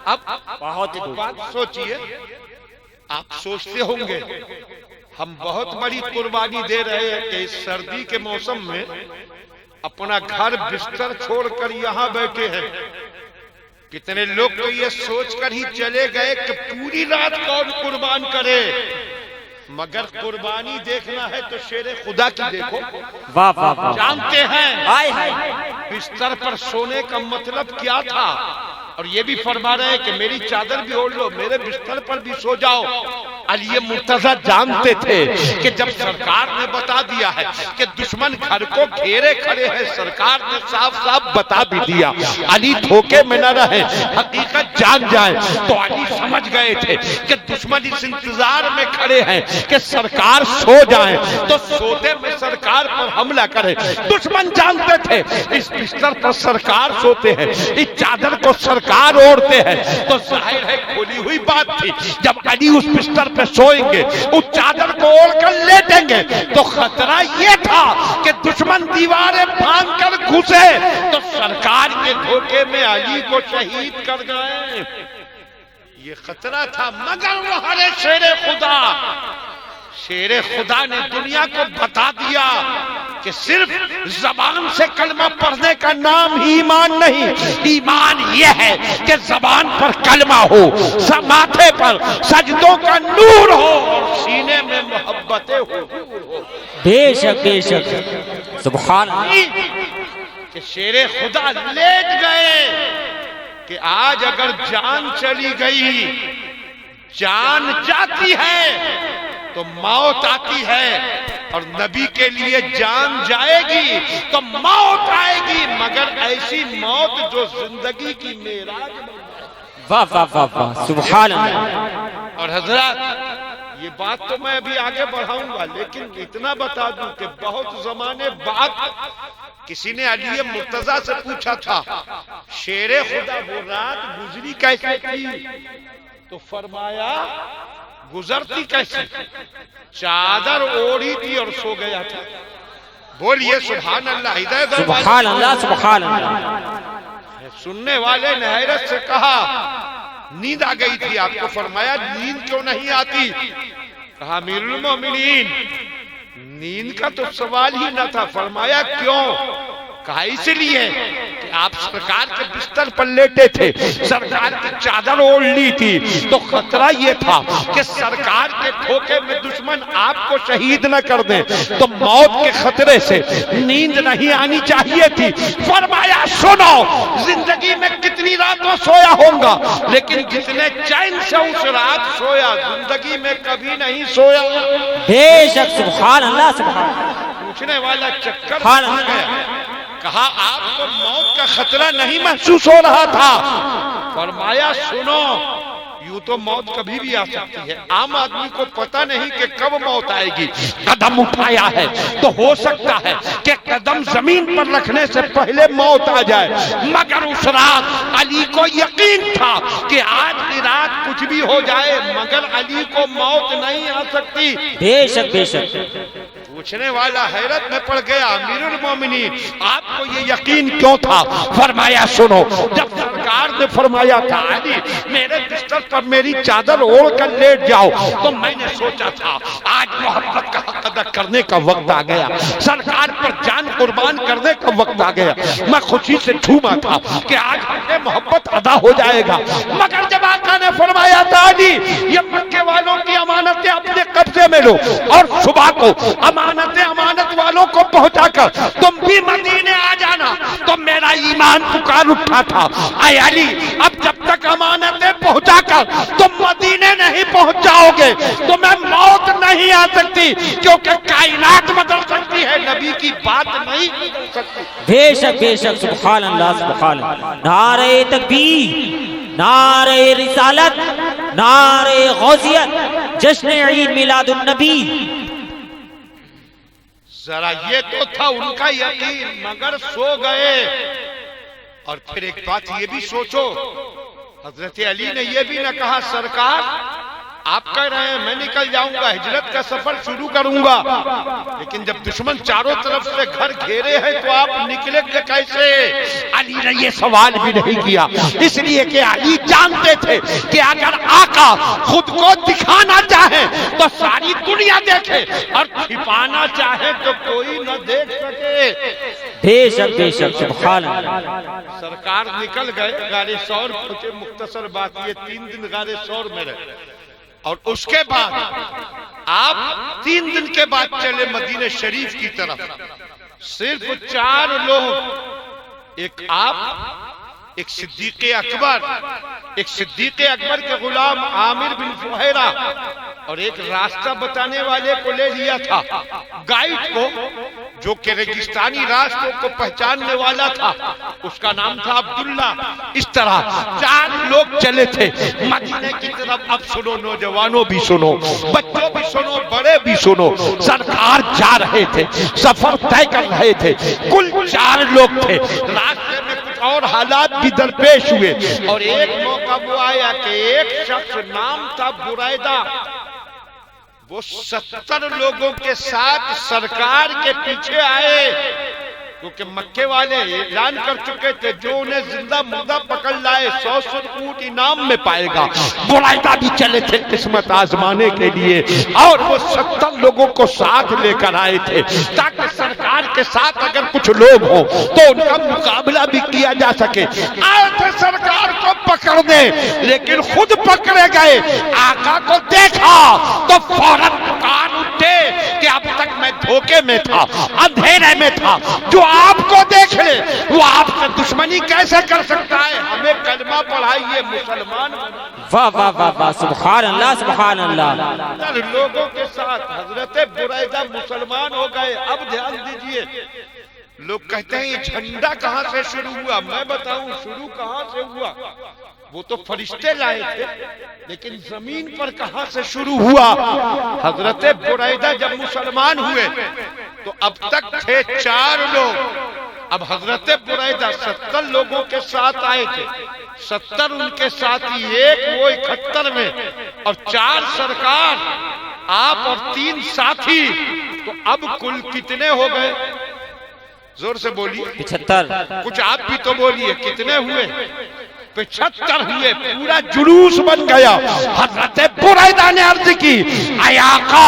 اب بہت بات سوچئے، آپ سوچتے ہوں گے ہم بہت بڑی قربانی دے رہے ہیں کہ اس سردی کے موسم میں اپنا گھر بستر چھوڑ کر یہاں بیٹھے ہیں. کتنے لوگ تو یہ سوچ کر ہی چلے گئے کہ پوری رات کون قربان کرے. مگر قربانی دیکھنا ہے تو شیر خدا کی دیکھو. واہ واہ واہ. جانتے ہیں ہائے ہائے. بستر پر سونے کا مطلب کیا تھا، اور یہ بھی فرما رہے ہیں کہ میری چادر بھی اوڑھ لو، میرے بستر پر بھی سو جاؤ. علی مرتضیٰ جانتے تھے کہ جب سرکار نے بتا دیا ہے کہ دشمن گھر کو گھیرے کھڑے ہیں، سرکار نے صاف صاف بتا بھی دیا، علی دھوکے میں نہ رہے، حقیقت جان جائیں. تو علی سمجھ گئے تھے کہ دشمن اس انتظار میں کھڑے ہیں کہ سرکار سو جائیں تو سوتے میں سرکار پر حملہ کرے. دشمن جانتے تھے اس بستر پر سرکار سوتے ہیں، اس چادر کو سرکار اوڑھتے ہیں، تو ظاہر ہے کھلی ہوئی بات تھی جب علی اس بستر پہ سوئیں گے، اس چادر کو اوڑھ کر لیٹیں گے تو خطرہ یہ تھا کہ دشمن دیواریں پھاند کر گھسے تو سرکار کے دھوکے میں علی کو شہید کر گئے. یہ خطرہ تھا. مگر وہ شیر خدا نے دنیا کو بتا دیا کہ صرف زبان سے کلمہ پڑھنے کا نام ہی ایمان نہیں، ایمان یہ ہے کہ زبان پر کلمہ ہو، ماتھے پر سجدوں کا نور ہو، اور سینے میں محبتیں ہو. بے شک سبحان اللہ. کہ شیر خدا لیٹ گئے کہ آج اگر جان چلی گئی، جان جاتی ہے تو موت آتی ہے، اور نبی کے لیے جان جائے گی تو موت آئے گی، مگر ایسی موت جو زندگی کی معراج بن جائے. واہ واہ واہ واہ سبحان اللہ. اور حضرات یہ بات تو میں ابھی آگے بڑھاؤں گا، لیکن اتنا بتا دوں کہ بہت زمانے بعد کسی نے علی مرتضیٰ سے پوچھا تھا شیر خدا وہ رات گزری کیسے تھی؟ تو فرمایا گزرتی کیسے؟ چادر اوڑھی تھی اور سو گیا تھا. بولیے سبحان اللہ. ہدایت سبحان اللہ سبحان اللہ. سننے والے نے حیرت سے کہا نیند آ گئی تھی آپ کو. فرمایا نیند کیوں نہیں آتی؟ کہا امیر المومنین نیند کا تو سوال ہی نہ تھا. فرمایا کیوں؟ کہا اس لیے کہ آپ سرکار کے بستر پر لیٹے تھے، سرکار کی چادر اوڑھ لی تھی، تو خطرہ یہ تھا کہ سرکار کے دھوکے میں دشمن آپ کو شہید نہ کر دیں، تو موت کے خطرے سے نیند نہیں آنی چاہیے تھی۔ فرمایا سنو، زندگی میں کتنی راتوں سویا ہوں گا، لیکن جتنے چین سے اس رات سویا زندگی میں کبھی نہیں سویا۔ بے شک، سبحان اللہ، سبحان اللہ۔ پوچھنے والا چکر سبحان پھنس اللہ۔ گیا، کہا آپ کو موت کا خطرہ نہیں محسوس ہو رہا تھا؟ فرمایا سنو، یوں تو موت کبھی بھی آ سکتی ہے، عام آدمی کو پتہ نہیں کہ کب موت آئے گی۔ قدم اٹھایا ہے تو ہو سکتا ہے کہ قدم زمین پر رکھنے سے پہلے موت آ جائے، مگر اس رات علی کو یقین تھا کہ آج کی رات کچھ بھی ہو جائے مگر علی کو موت نہیں آ سکتی۔ بے شک، بے شک۔ پوچھنے والا حیرت میں پڑ گیا، امیر المومنین آپ کو یہ یقین کیوں تھا؟ فرمایا سنو، جب سرکار نے فرمایا تھا علی میرے بستر پر میری چادر اوڑھ کر لیٹ جاؤ، تو میں نے سوچا تھا آج محبت کا حق ادا کرنے کا وقت آ گیا، سرکار پر جان قربان کرنے کا وقت آ گیا۔ میں خوشی سے جھوما تھا کہ آج ہمیں محبت ادا ہو جائے گا، مگر جب آقا نے فرمایا تھا علی یہ مکے والوں کی امانتیں اپنے قبضے میں لو، اور صبح کو امانت والوں کو پہنچا کر تم بھی مدینے آ جانا، تو میرا ایمان پکار اٹھا تھا، اے علی اب جب تک امانتیں پہنچا کر تم مدینے نہیں پہنچ جاؤ گے تمہیں موت نہیں آ سکتی، کیونکہ کائنات بدل سکتی ہے، نبی کی بات نہیں بدل سکتی۔ بے شک، بے شک، سبحان اللہ، سبحان اللہ۔ نعرہ تکبیر، نعرہ رسالت، نعرہ غوثیت، جشن عید میلاد النبی۔ ذرا یہ تو تھا ان کا یقین، مگر سو گئے۔ اور پھر ایک بات یہ بھی سوچو، حضرت علی نے یہ بھی نہ کہا سرکار آپ کہہ رہے ہیں میں نکل جاؤں گا، ہجرت کا سفر شروع کروں گا، لیکن جب دشمن چاروں طرف سے گھر گھیرے ہیں تو آپ نکلیں گے کیسے؟ علی نے یہ سوال بھی نہیں کیا، اس لیے کہ علی جانتے تھے کہ اگر آقا خود کو دکھانا چاہے تو ساری دنیا دیکھے، اور چھپانا چاہے تو کوئی نہ دیکھ سکے۔ بے شک، بے شک، سبحان اللہ۔ سرکار نکل گئے، غار ثور پہنچے۔ مختصر بات یہ 3 دن غار ثور میں رہے، اور اس کے بعد آپ 3 دن کے بعد چلے مدینہ شریف کی طرف۔ صرف 4 لوگ، ایک آپ، ایک صدیق اکبر، ایک صدیق اکبر کے غلام عامر بن فہیرہ، اور ایک راستہ بتانے والے کو لے لیا تھا، گائیڈ کو، جو کہ ریگستانی راستوں کو پہچاننے والا تھا، اس کا نام تھا عبداللہ۔ اس طرح 4 لوگ چلے تھے مدینے کی طرف۔ اب سنو، نوجوانوں بھی سنو، بچوں بھی سنو، بڑے بھی سنو، سرکار جا رہے تھے، سفر طے کر رہے تھے، کل 4 لوگ تھے۔ راستے میں کچھ اور حالات بھی درپیش ہوئے، اور ایک موقع وہ آیا کہ ایک شخص نام تھا بریدہ، وہ 70 لوگوں کے ساتھ سرکار کے پیچھے آئے، کیونکہ مکے والے اعلان کر چکے تھے جو انہیں زندہ مردہ پکڑ لائے 100 اونٹ انعام میں پائے گا۔ بریدہ بھی چلے تھے قسمت آزمانے کے لیے، اور وہ 70 لوگوں کو ساتھ لے کر آئے تھے تاکہ سرکار کے ساتھ اگر کچھ لوگ ہوں تو ان کا مقابلہ بھی کیا جا سکے۔ آئے تھے سرکار کو پکڑنے، لیکن خود پکڑے گئے۔ آقا کو دیکھا تو فوراً پکار اٹھے کہ اب تک میں دھوکے میں تھا، اندھیرے میں تھا، جو آپ کو دیکھ لے وہ آپ سے دشمنی کیسے کر سکتا ہے؟ ہمیں کلمہ پڑھائیے، مسلمان۔ واہ واہ واہ واہ، سبحان اللہ، سبحان اللہ۔ لوگوں کے ساتھ حضرت بریدہ مسلمان ہو گئے۔ اب دھیان دیجئے، لوگ کہتے ہیں یہ جھنڈا کہاں سے شروع ہوا؟ میں بتاؤں شروع کہاں سے ہوا؟ وہ تو فرشتے لائے تھے، لیکن زمین پر کہاں سے شروع ہوا؟ حضرت بریدہ جب مسلمان ہوئے تو اب تک تھے 4 لوگ، اب حضرت بریدہ 70 لوگوں کے ساتھ آئے تھے، 70 ان کے ساتھی، ایک وہ 71 میں، اور 4 سرکار، آپ اور 3 ساتھی، تو اب کل کتنے ہو گئے؟ زور سے بولیے۔ 75۔ کچھ آپ بھی تو بولیے، کتنے ہوئے؟ 75 ہوئے, پورا جلوس بن گیا. حضرت بریدہ نے عرض کی اے آقا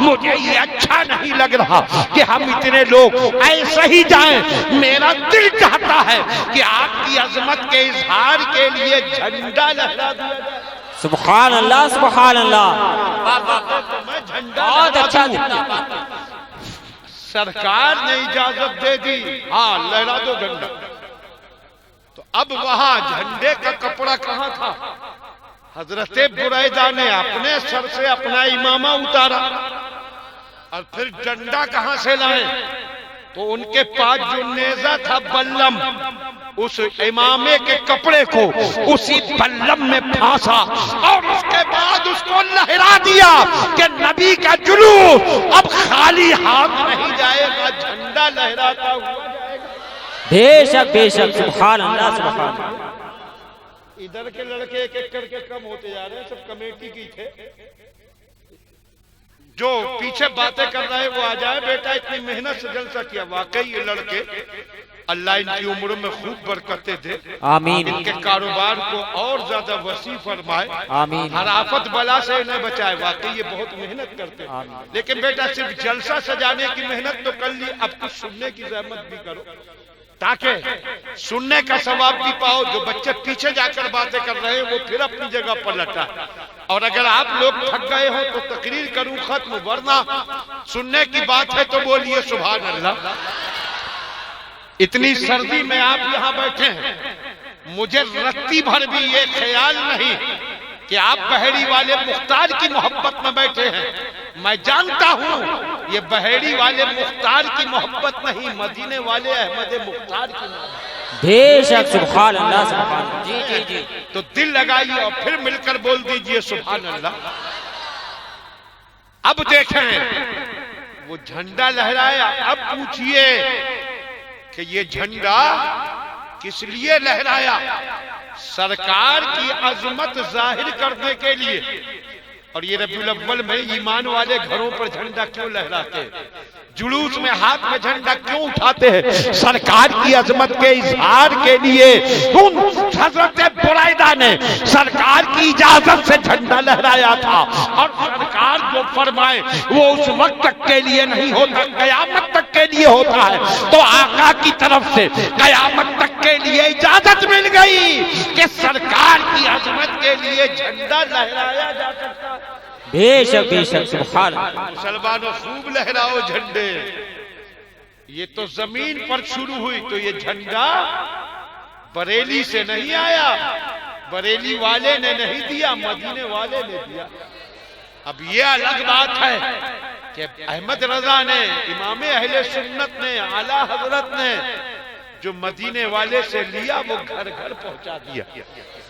مجھے یہ اچھا نہیں لگ رہا کہ ہم اتنے لوگ ایسے ہی جائیں, میرا دل چاہتا ہے کہ آپ کی عظمت کے اظہار کے لیے جھنڈا لہرا دیا جائے. سبحان اللہ سبحان اللہ. میں جھنڈا بہت اچھا. سرکار نے اجازت دے دی, ہاں لہرا دو جھنڈا. تو اب وہاں جھنڈے کا کپڑا کہاں تھا؟ حضرت بریدہ نے اپنے سر سے اپنا امامہ اتارا اور پھر ڈنڈا کہاں سے لائے؟ تو ان کے پاس جو نیزہ تھا بلم, اس امامے کے کپڑے کو اسی بلم میں پھانسا اور اس کے بعد اس کو لہرا دیا کہ نبی کا جلوس اب خالی ہاتھ نہیں جائے گا, جھنڈا لہراتا ہوا جائے گا. بے شک سبحان اللہ سبحان اللہ. ادھر کے لڑکے ایک ایک کر کے کم ہوتے جا رہے ہیں, سب کمیٹی کی تھے. جو پیچھے باتیں کر رہے ہیں وہ آ جائے, بیٹا اتنی محنت سے جلسہ کیا. واقعی یہ لڑکے اللہ ان کی عمروں میں خوب برکتیں دے, آمین. ان کے کاروبار کو اور زیادہ وسیع فرمائے, آمین. ہر آفت بلا سے انہیں بچائے. واقعی یہ بہت محنت کرتے ہیں. لیکن بیٹا صرف جلسہ سجانے کی محنت تو کر لی, اب کچھ سننے کی زحمت بھی کرو تاکہ سننے کا ثواب بھی پاؤ. جو بچے پیچھے جا کر باتیں کر رہے ہیں وہ پھر اپنی جگہ پر لٹا. اور اگر آپ لوگ تھک گئے ہو تو تقریر کروں ختم, ورنہ سننے کی بات ہے تو بولیے سبحان اللہ. اتنی سردی میں آپ یہاں بیٹھے ہیں, مجھے رتی بھر بھی یہ خیال نہیں کہ آپ بحیری والے مختار کی محبت میں بیٹھے ہیں. میں جانتا ہوں یہ بحیری والے مختار کی محبت نہیں, مدینے والے احمد مختار کی محبت. بے شک سبحان اللہ سبحان اللہ. جی تو دل لگائیے اور پھر مل کر بول دیجئے سبحان اللہ. اب دیکھیں وہ جھنڈا لہرایا. اب پوچھئے کہ یہ جھنڈا کس لیے لہرایا؟ سرکار کی عظمت ظاہر کرنے کے لیے. اور یہ ربیع الاول میں ایمان والے گھروں پر جھنڈا کیوں لہراتے ہیں؟ جلوس میں ہاتھ میں جھنڈا کیوں اٹھاتے ہیں؟ سرکار کی عظمت کے اظہار کے لیے. حضرت بریدہ نے سرکار کی اجازت سے جھنڈا لہرایا تھا, اور سرکار جو فرمائے وہ اس وقت تک کے لیے نہیں ہوتا, قیامت تک کے لیے ہوتا ہے. تو آقا کی طرف سے قیامت تک کے لیے اجازت مل گئی کہ سرکار کی عظمت کے لیے جھنڈا لہرایا جا سکتا ہے. بے شک سبحان اللہ. مسلمانوں خوب لہراؤ جھنڈے. یہ تو زمین پر شروع ہوئی, تو یہ جھنڈا بریلی سے نہیں آیا, بریلی والے نے نہیں دیا, مدینے والے نے دیا. اب یہ الگ بات ہے کہ احمد رضا نے, امام اہل سنت نے, اعلیٰ حضرت نے جو مدینے والے سے لیا وہ گھر گھر پہنچا دیا.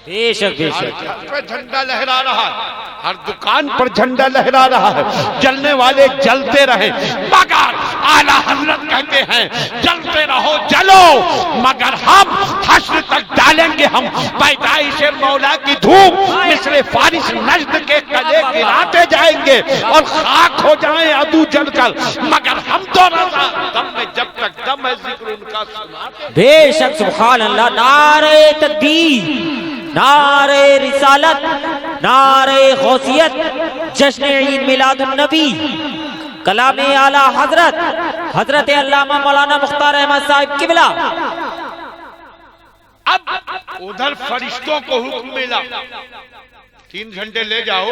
بے شک ہر گھر پہ جھنڈا لہرا رہا ہے, ہر دکان پر جھنڈا لہرا رہا ہے. جلنے والے جلتے رہے, مگر اعلیٰ حضرت کہتے ہیں جلتے رہو جلو, مگر ہم حشر تک ڈالیں گے ہم پیدائش مولا کی دھوم مثل فارس نجد کے قلعے گراتے جائیں گے اور خاک ہو جائیں عدو جل کر, مگر ہم تو رضا دم میں جب تک دم ہے ذکر ان کا سناتے. بے شک سبحان اللہ. نعرہ تکبیر, نعرہ رسالت, نعرہ غوثیت, جشن عید میلاد النبی, کلام اعلی حضرت حضرت علامہ مولانا مختار احمد صاحب قبلہ. اب ادھر فرشتوں کو حکم ملا 3 جھنڈے لے جاؤ,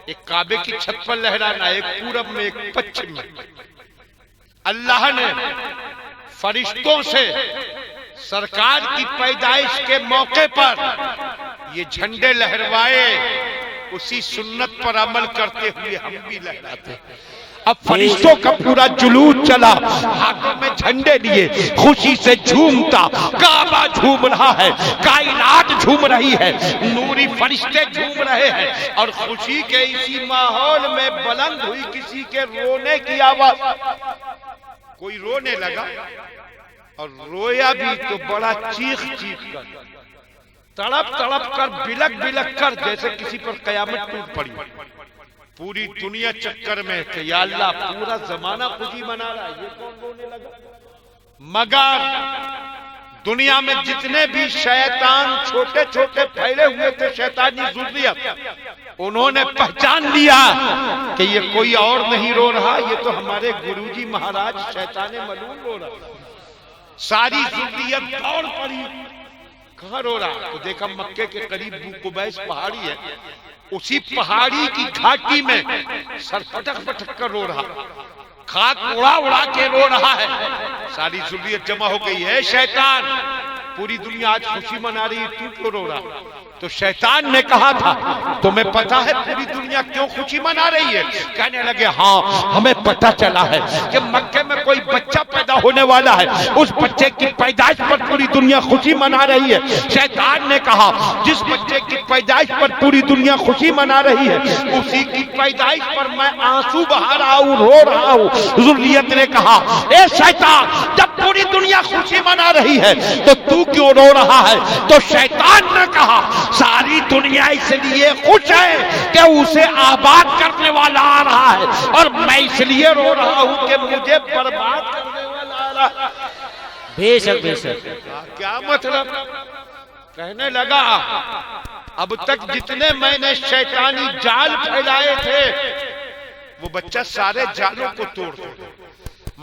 ایک کعبے کی چھت پر لہرانا, ایک پورب میں ایک پچھم میں. اللہ نے فرشتوں سے سرکار کی پیدائش کے موقع پر یہ جھنڈے لہروائے. اسی سنت پر عمل کرتے ہوئے ہم بھی لہراتے ہیں. اب فرشتوں کا پورا جلوس چلا, ہاتھوں میں جھنڈے لیے, خوشی سے جھومتا. کعبہ جھوم رہا ہے, کائنات جھوم رہی ہے, نوری فرشتے جھوم رہے ہیں, اور خوشی کے اسی ماحول میں بلند ہوئی کسی کے رونے کی آواز. کوئی رونے لگا, اور رویا بھی تو بڑا چیخ چیخ کر, تڑپ تڑپ کر, بلک بلک کر, جیسے کسی پر قیامت ٹوٹ پڑی. پوری دنیا چکر میں کہ یا اللہ پورا زمانہ خوشی منا رہا ہے, یہ کون رونے لگا؟ مگر دنیا میں جتنے بھی شیطان چھوٹے چھوٹے پھیلے ہوئے تھے شیطانی ذریت، انہوں نے پہچان لیا کہ یہ کوئی اور نہیں رو رہا، یہ تو ہمارے گروجی مہاراج شیطان ملعون رو رہا۔ ساری ذریت دوڑ پڑی، کہاں رو رہا؟ تو دیکھا مکے کے قریب قبیس پہاڑی ہے، اسی پہاڑی کی گھاٹی میں سر پٹک پٹک کر رو رہا، خاک اڑا اڑا کے رو رہا ہے۔ ساری ذریت جمع ہو گئی ہے، شیطان پوری دنیا آج خوشی منا رہی ہے، تو کیوں رو رہا؟ تو شیطان نے کہا تھا تمہیں پتا ہے پوری دنیا کیوں خوشی منا رہی ہے؟ کہنے لگے ہاں ہمیں پتا چلا ہے کہ مکے میں کوئی بچہ پیدا ہونے والا ہے، اس بچے کی پیدائش پر پوری دنیا خوشی منا رہی ہے۔ شیطان نے کہا جس بچے کی پیدائش پر پوری دنیا خوشی منا رہی ہے اسی کی پیدائش پر میں آنسو بہا رہا ہوں، رو رہا ہوں۔ ذریت نے کہا اے شیطان، جب پوری دنیا خوشی منا رہی ہے تو تو کیوں رو رہا ہے؟ تو شیطان نے کہا ساری دنیا اس لیے خوش ہے کہ اسے آباد کرنے والا آ رہا ہے، اور میں اس لیے رو رہا ہوں کہ مجھے برباد کرنے والا آ رہا ہے۔ بے شک بے شک۔ کیا مطلب؟ کہنے لگا اب تک جتنے میں نے شیطانی جال پھیلائے تھے وہ بچہ سارے جالوں کو توڑ دے،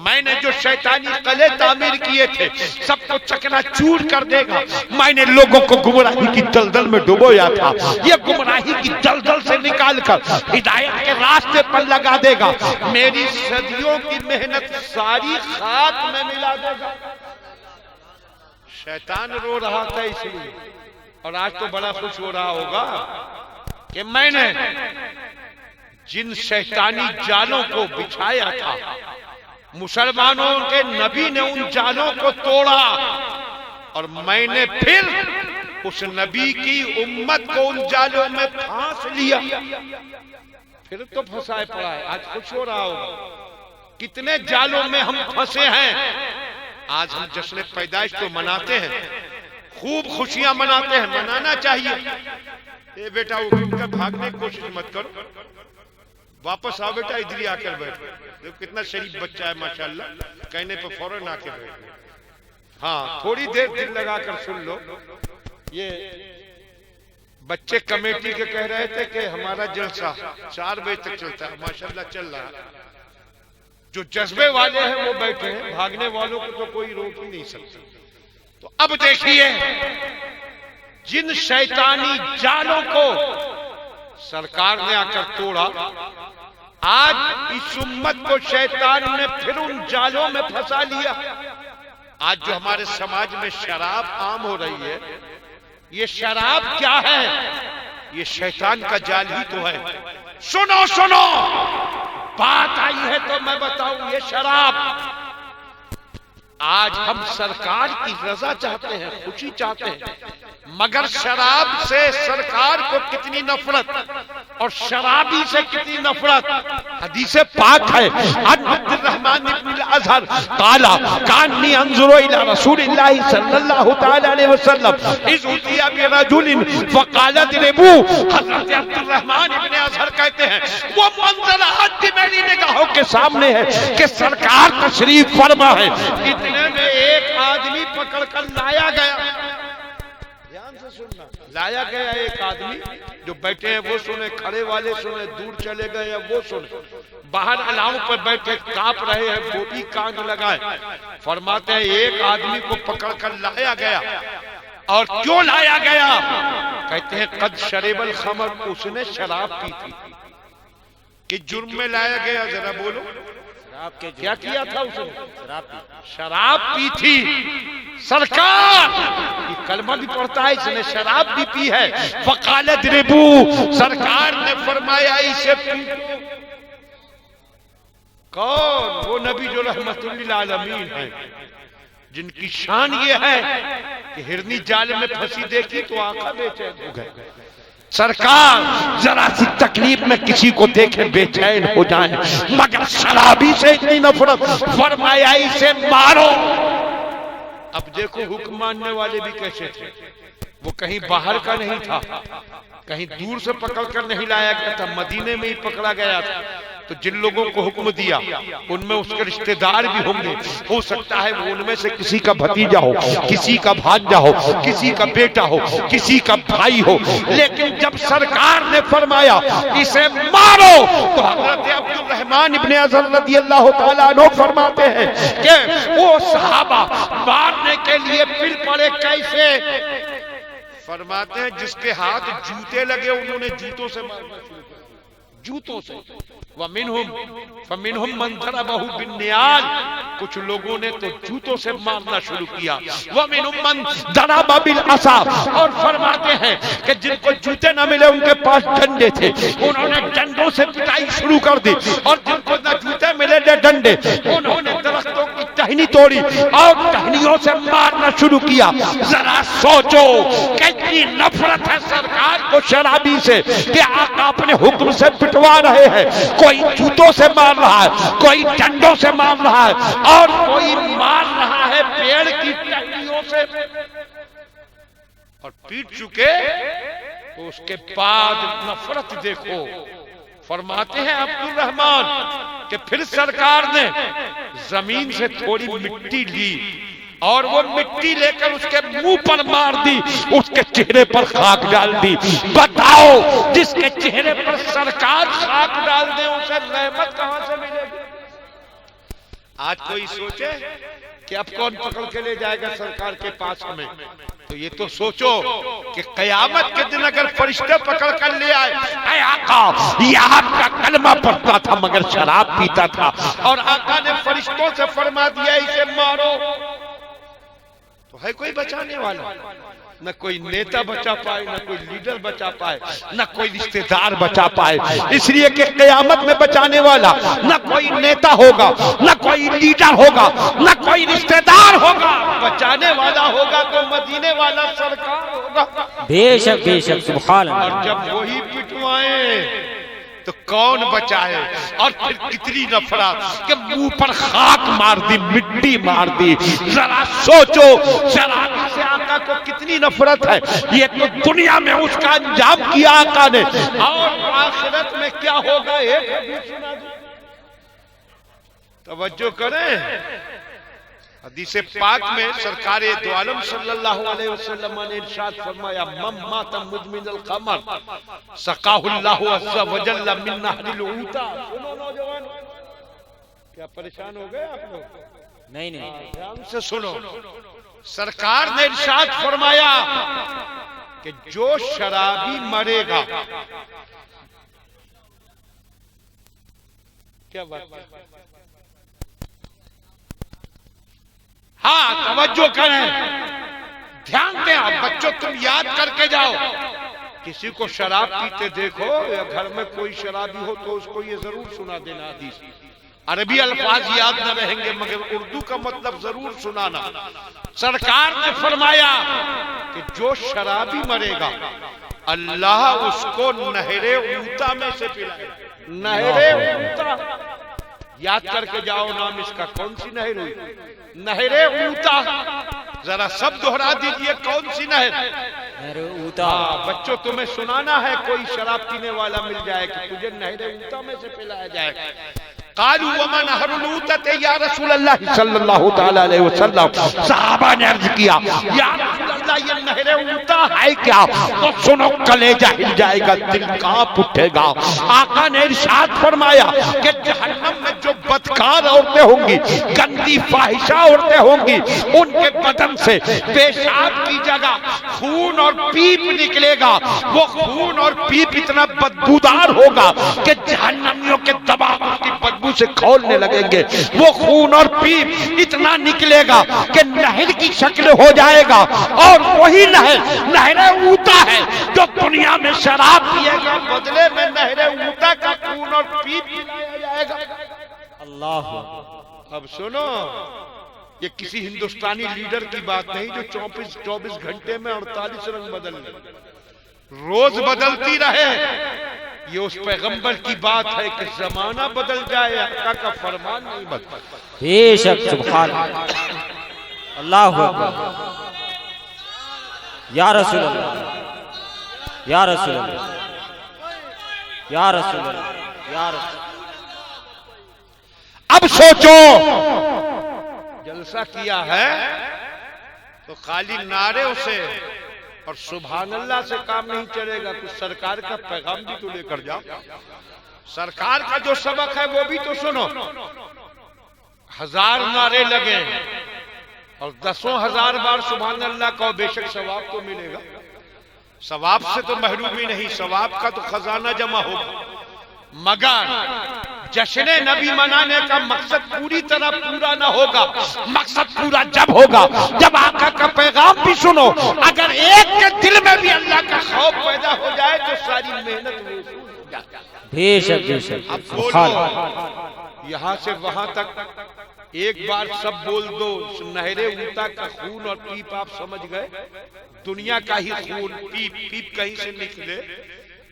میں نے جو شیطانی قلعے تعمیر کیے تھے سب کو چکنا چور کر دے گا، میں نے لوگوں کو گمراہی کی دلدل میں ڈبویا تھا، یہ گمراہی کی دلدل سے نکال کر ہدایت کے راستے پر لگا دے گا، میری صدیوں کی محنت ساری خاک میں ملا دے گا۔ شیطان رو رہا تھا اس لیے، اور آج تو بڑا خوش ہو رہا ہوگا کہ میں نے جن شیطانی جالوں کو بچھایا تھا مسلمانوں کے نبی نے ان جالوں کو توڑا، اور میں نے پھر اس نبی کی امت کو ان جالوں میں پھانس لیا۔ پھر تو پھنسائے پڑا ہے، آج خوش ہو رہا ہوگا کتنے جالوں میں ہم پھنسے ہیں۔ آج ہم جشن پیدائش تو مناتے ہیں، خوب خوشیاں مناتے ہیں، منانا چاہیے۔ اے بیٹا اٹھ کر بھاگنے کی کوشش مت کرو، واپس آؤ بیٹا، ادھر ہی آ کر بیٹھو، دیکھو کتنا شریف بچہ ہے ماشاءاللہ، کہنے پہ فوراً آ کے بیٹھو۔ ہاں تھوڑی دیر دل لگا کر سن لو۔ یہ بچے کمیٹی کے کہہ رہے تھے کہ ہمارا جلسہ 4 بجے تک چلتا ہے، ماشاءاللہ چل رہا ہے۔ جو جذبے والے ہیں وہ بیٹھے ہیں، بھاگنے والوں کو تو کوئی روک ہی نہیں سکتا۔ تو اب دیکھیے جن شیطانی جالوں کو سرکار نے آ کر توڑا، آج اس امت کو شیطان نے پھر ان جالوں میں پھنسا لیا۔ آج جو ہمارے سماج میں شراب عام ہو رہی ہے، یہ شراب کیا ہے؟ یہ شیطان کا جال ہی تو ہے۔ سنو سنو، بات آئی ہے تو میں بتاؤں، یہ شراب، آج ہم سرکار کی رضا چاہتے ہیں، خوشی چاہتے ہیں، مگر شراب سے سرکار کو کتنی نفرت اور شرابی سے کتنی نفرت۔ حدیث پاک ہے عن عبد الرحمن بن الازہر قال کانی انظر الى رسول اللہ صلی اللہ تعالی علیہ وسلم اذ اتي برجل فقال اضربوه۔ حضرت عبد الرحمن بن ازہر کہتے ہیں وہ منظر آج بھی میری نگاہوں کے سامنے ہے کہ سرکار تشریف فرما ہے، اتنے میں ایک آدمی پکڑ کر لایا گیا، لایا گیا ایک آدمی، جو بیٹھے ہیں وہ سنے، کھڑے والے سنے، دور چلے گئے ہیں وہ سنے، باہر علاؤں پر بیٹھے کانپ رہے ہیں وہ بھی کان لگائے۔ فرماتے ہیں ایک آدمی کو پکڑ کر لایا گیا، اور کیوں لایا گیا؟ کہتے ہیں قد شرب الخمر، اس نے شراب پی تھی۔ کہ جرم میں لایا گیا؟ ذرا بولو کیا کیا تھا اس نے؟ شراب پی تھی۔ سرکار یہ کلمہ بھی پڑھتا ہے، اس نے شراب بھی پی ہے۔ فقال اضربوه، سرکار نے فرمایا اسے پیٹو۔ کون؟ وہ نبی جو رحمت للعالمین ہے، جن کی شان یہ ہے کہ ہرنی جال میں پھنسی دیکھی تو آقا بے چین ہو گئے۔ سرکار ذرا سی تکلیف میں کسی کو دیکھیں بے چین ہو جائیں، مگر شرابی سے اتنی نفرت، فرمایا اسے مارو۔ اب دیکھو حکم ماننے والے بھی کیسے تھے، وہ کہیں باہر کا نہیں تھا، کہیں دور سے پکڑ کر نہیں لایا گیا تھا، مدینے میں ہی پکڑا گیا تھا۔ تو تو جن لوگوں کو حکم دیا ان میں اس کے رشتہ دار بھی ہوں گے، ہو سکتا ہے وہ ان میں سے کسی کا بھتیجا ہو، کسی کا بھانجا ہو، کسی کا بیٹا ہو، کسی کا بھائی ہو، لیکن جب سرکار نے فرمایا اسے مارو تو حضرت عبد الرحمن ابن ازر رضی اللہ تعالیٰ عنہ فرماتے ہیں کہ وہ صحابہ مارنے کے لیے پھر پڑے کیسے؟ فرماتے ہیں جس کے ہاتھ جوتے لگے انہوں نے جوتوں سے مارنا شروع کر دیا، جوتوں سے۔ فَمِنْهُمْ مَنْ ضَرَبَهُ بِالنِّعَالِ، کچھ لوگوں نے تو جوتوں سے مارنا شروع کیا۔ وَمِنْهُمْ مَنْ ضَرَبَ بِالْعَصَا، اور فرماتے ہیں کہ جن کو جوتے نہ ملے ان کے پاس ڈنڈے تھے، انہوں نے ڈنڈوں سے پٹائی شروع کر دی، اور جن کو نہ جوتے ملے نہ ڈنڈے، انہوں نے درختوں کی ٹہنی توڑی اور ٹہنیوں سے مارنا شروع کیا۔ ذرا سوچو کتنی نفرت ہے سرکار کو شرابی سے کہ آقا اپنے حکم سے پٹوا رہے ہیں، کوئی جوتوں سے مار رہا ہے، کوئی ڈنڈوں سے مار رہا ہے، اور کوئی مار رہا ہے پیڑ کی ٹہنیوں سے، اور پیٹ چکے تو اس کے بعد نفرت دیکھو۔ فرماتے ہیں عبد الرحمن کہ پھر سرکار نے زمین سے تھوڑی مٹی لی اور وہ مٹی لے کر اس کے منہ پر مار دی، اس کے چہرے پر خاک ڈال دی۔ بتاؤ جس کے چہرے پر سرکار خاک ڈال دے اسے رحمت کہاں سے ملے گی؟ آج کوئی سوچے کہ اب کون پکڑ کے لے جائے گا سرکار کے پاس ہمیں؟ تو یہ تو سوچو کہ قیامت کے دن اگر فرشتے پکڑ کر لے آئے، اے آقا یہ آپ کا کلمہ پڑھتا تھا مگر شراب پیتا تھا، اور آقا نے فرشتوں سے فرما دیا اسے مارو، تو ہے کوئی بچانے والا؟ نہ کوئی نیتا بچا پائے، نہ کوئی لیڈر بچا پائے، نہ کوئی رشتہ دار بچا پائے، اس لیے کہ قیامت میں بچانے والا نہ کوئی نیتا ہوگا، نہ کوئی لیڈر ہوگا، نہ کوئی رشتہ دار ہوگا، بچانے والا ہوگا تو مدینے والا سرکار ہوگا۔ بے شک بے شک، سبحان اللہ۔ اور جب وہی پٹوائیں تو کون بچائے؟ اور پھر کتنی نفرت کہ منہ پر خاک مار دی، مٹی مار دی۔ ذرا سوچو شرابی سے آقا کو کتنی نفرت ہے، یہ تو دنیا میں اس کا انجام کیا آقا نے، اور آخرت میں کیا ہوگا ایک حدیث سنا دو، توجہ کریں۔ حدیث پاک میں سرکار دو عالم صلی اللہ علیہ وسلم نے ارشاد فرمایا من مات مدمن الخمر سقاہ اللہ عز وجل من نہر العوتا۔ سنو نوجوان، کیا پریشان ہو گئے آپ لوگ؟ نہیں نہیں، دھیان سے سنو، سرکار نے ارشاد فرمایا کہ جو شرابی مرے گا، کیا بات ہے؟ ہاں توجہ کریں، دھیان دیں، آپ بچوں تم یاد کر کے جاؤ، کسی کو شراب پیتے دیکھو یا گھر میں کوئی شرابی ہو تو اس کو یہ ضرور سنا دینا حدیث۔ عربی الفاظ یاد نہ رہیں گے مگر اردو کا مطلب ضرور سنانا۔ سرکار نے فرمایا کہ جو شرابی مرے گا اللہ اس کو نہر اوتا میں سے پلائے گا۔ نہر اوتا یاد کر کے جاؤ، نام اس کا کون سی نہر ہوئی؟ نہر اوتا۔ ذرا سب دہرا دیجئے کون سی نہر؟ نہر اوتا۔ بچوں تمہیں سنانا ہے، کوئی شراب پینے والا مل جائے کہ تجھے نہر اوتا میں سے پلایا جائے۔ قالوا وما نہر الوتا یا رسول اللہ صلی اللہ تعالی علیہ وسلم، صحابہ نے عرض کیا یا رسول اللہ یہ نہر اوتا ہے کیا؟ تو سنو کلیجہ ہل جائے گا، دل کانپ اٹھے گا۔ آقا نے ارشاد فرمایا کہ جہنم میں جو بدکار عورتیں ہوں گی، گندی فاحشہ عورتیں ہوں گی، ان کے بدن سے پیشاب کی جگہ خون اور پیپ نکلے گا۔ وہ خون اور پیپ اتنا بدبودار ہوگا کہ جہنمیوں کے دباغ کی بدبو سے کھولنے لگیں گے۔ وہ خون اور پیپ اتنا نکلے گا کہ نہر کی شکل ہو جائے گا، اور وہی نہر اوتا ہے جو دنیا میں شراب پیے گا، بدلے میں نہر اوتا کا خون اور پیپ پلایا جائے گا۔ اللہ۔ اب سنو، یہ کسی ہندوستانی لیڈر کی بات نہیں جو 24 گھنٹے میں 48 رنگ بدل لے، روز بدلتی رہے۔ یہ اس پیغمبر کی بات ہے کہ زمانہ بدل جائے، آقا کا فرمان نہیں بدلتا۔ بے شک، سبحان اللہ، اللہ اکبر، یا رسول اللہ، یا رسول اللہ، یا رسول اللہ، یا رسول اللہ۔ اب سوچو جلسہ کیا ہے تو خالی نعرے سے اور سبحان اللہ سے کام نہیں چلے گا، کچھ سرکار کا پیغام بھی تو لے کر جاؤ، سرکار کا جو سبق ہے وہ بھی تو سنو۔ 1000 نعرے لگے اور 10,000 بار سبحان اللہ کا، بے شک ثواب تو ملے گا، ثواب سے تو محروم ہی نہیں، ثواب کا تو خزانہ جمع ہوگا، مگر جشن نبی منانے کا مقصد پوری طرح پورا نہ ہوگا۔ مقصد پورا جب ہوگا جب آقا کا پیغام بھی سنو، اگر ایک کے دل میں بھی اللہ کا خوف پیدا ہو جائے تو ساری محنت وصول ہو جائے۔ بے شک بے شک، اب بولو یہاں سے وہاں تک ایک بار سب بول دو، نہر اونتا کا خون اور پیپ آپ سمجھ گئے، دنیا کا ہی خون، پیپ کہیں سے نکلے۔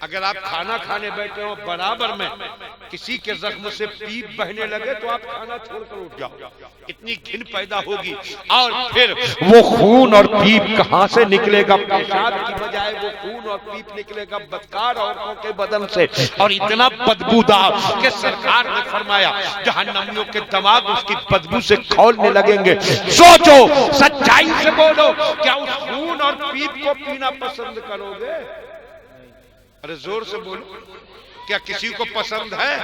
اگر آپ کھانا کھانے بیٹھے ہو برابر میں کسی کے زخم سے پیپ بہنے لگے تو آپ کھانا چھوڑ کر اٹھ جاؤ، اتنی گھن پیدا ہوگی۔ اور پھر وہ خون اور پیپ کہاں سے نکلے گا؟ پیشاب کی بجائے وہ خون اور پیپ نکلے گا بدکار عورتوں کے بدن سے، اور اتنا بدبودار کہ سرکار نے فرمایا جہنمیوں کے دماغ اس کی بدبو سے کھولنے لگیں گے۔ سوچو، سچائی سے بولو، کیا اس خون اور پیپ کو پینا پسند کرو گے؟ ارے زور سے بولو، کیا کسی کو پسند ہے؟